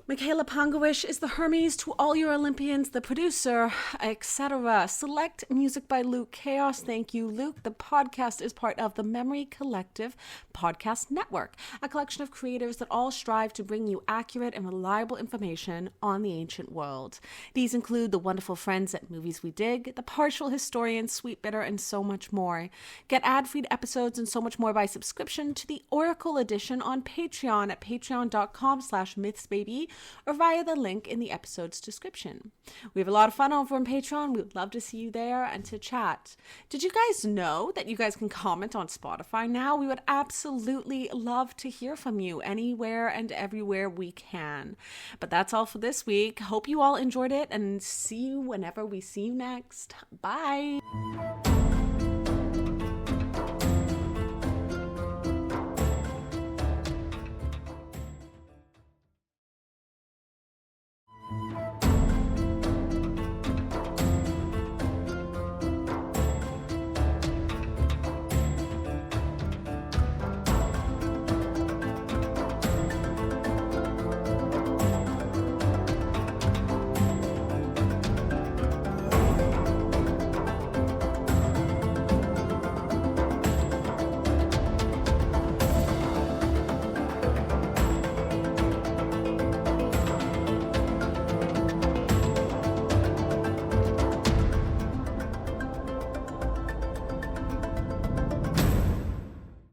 Michaela Pangowish is the Hermes to all your Olympians, the producer, etc. Select music by Luke Chaos. Thank you, Luke. The podcast is part of the Memory Collective Podcast Network, a collection of creators that all strive to bring you accurate and reliable information on the ancient world. These include the wonderful friends at Movies We Dig, the partial historian, Sweet Bitter, and so much more. Get ad-free episodes and so much more by subscription to the Oracle Edition on Patreon at patreon.com/mythsbaby, or via the link in the episode's description. We have a lot of fun over on Patreon. We would love to see you there and to chat. Did you guys know that you guys can comment on Spotify now? We would absolutely love to hear from you anywhere and everywhere we can. But that's all for this week. Hope you all enjoyed it, and see you whenever we see you next. Bye.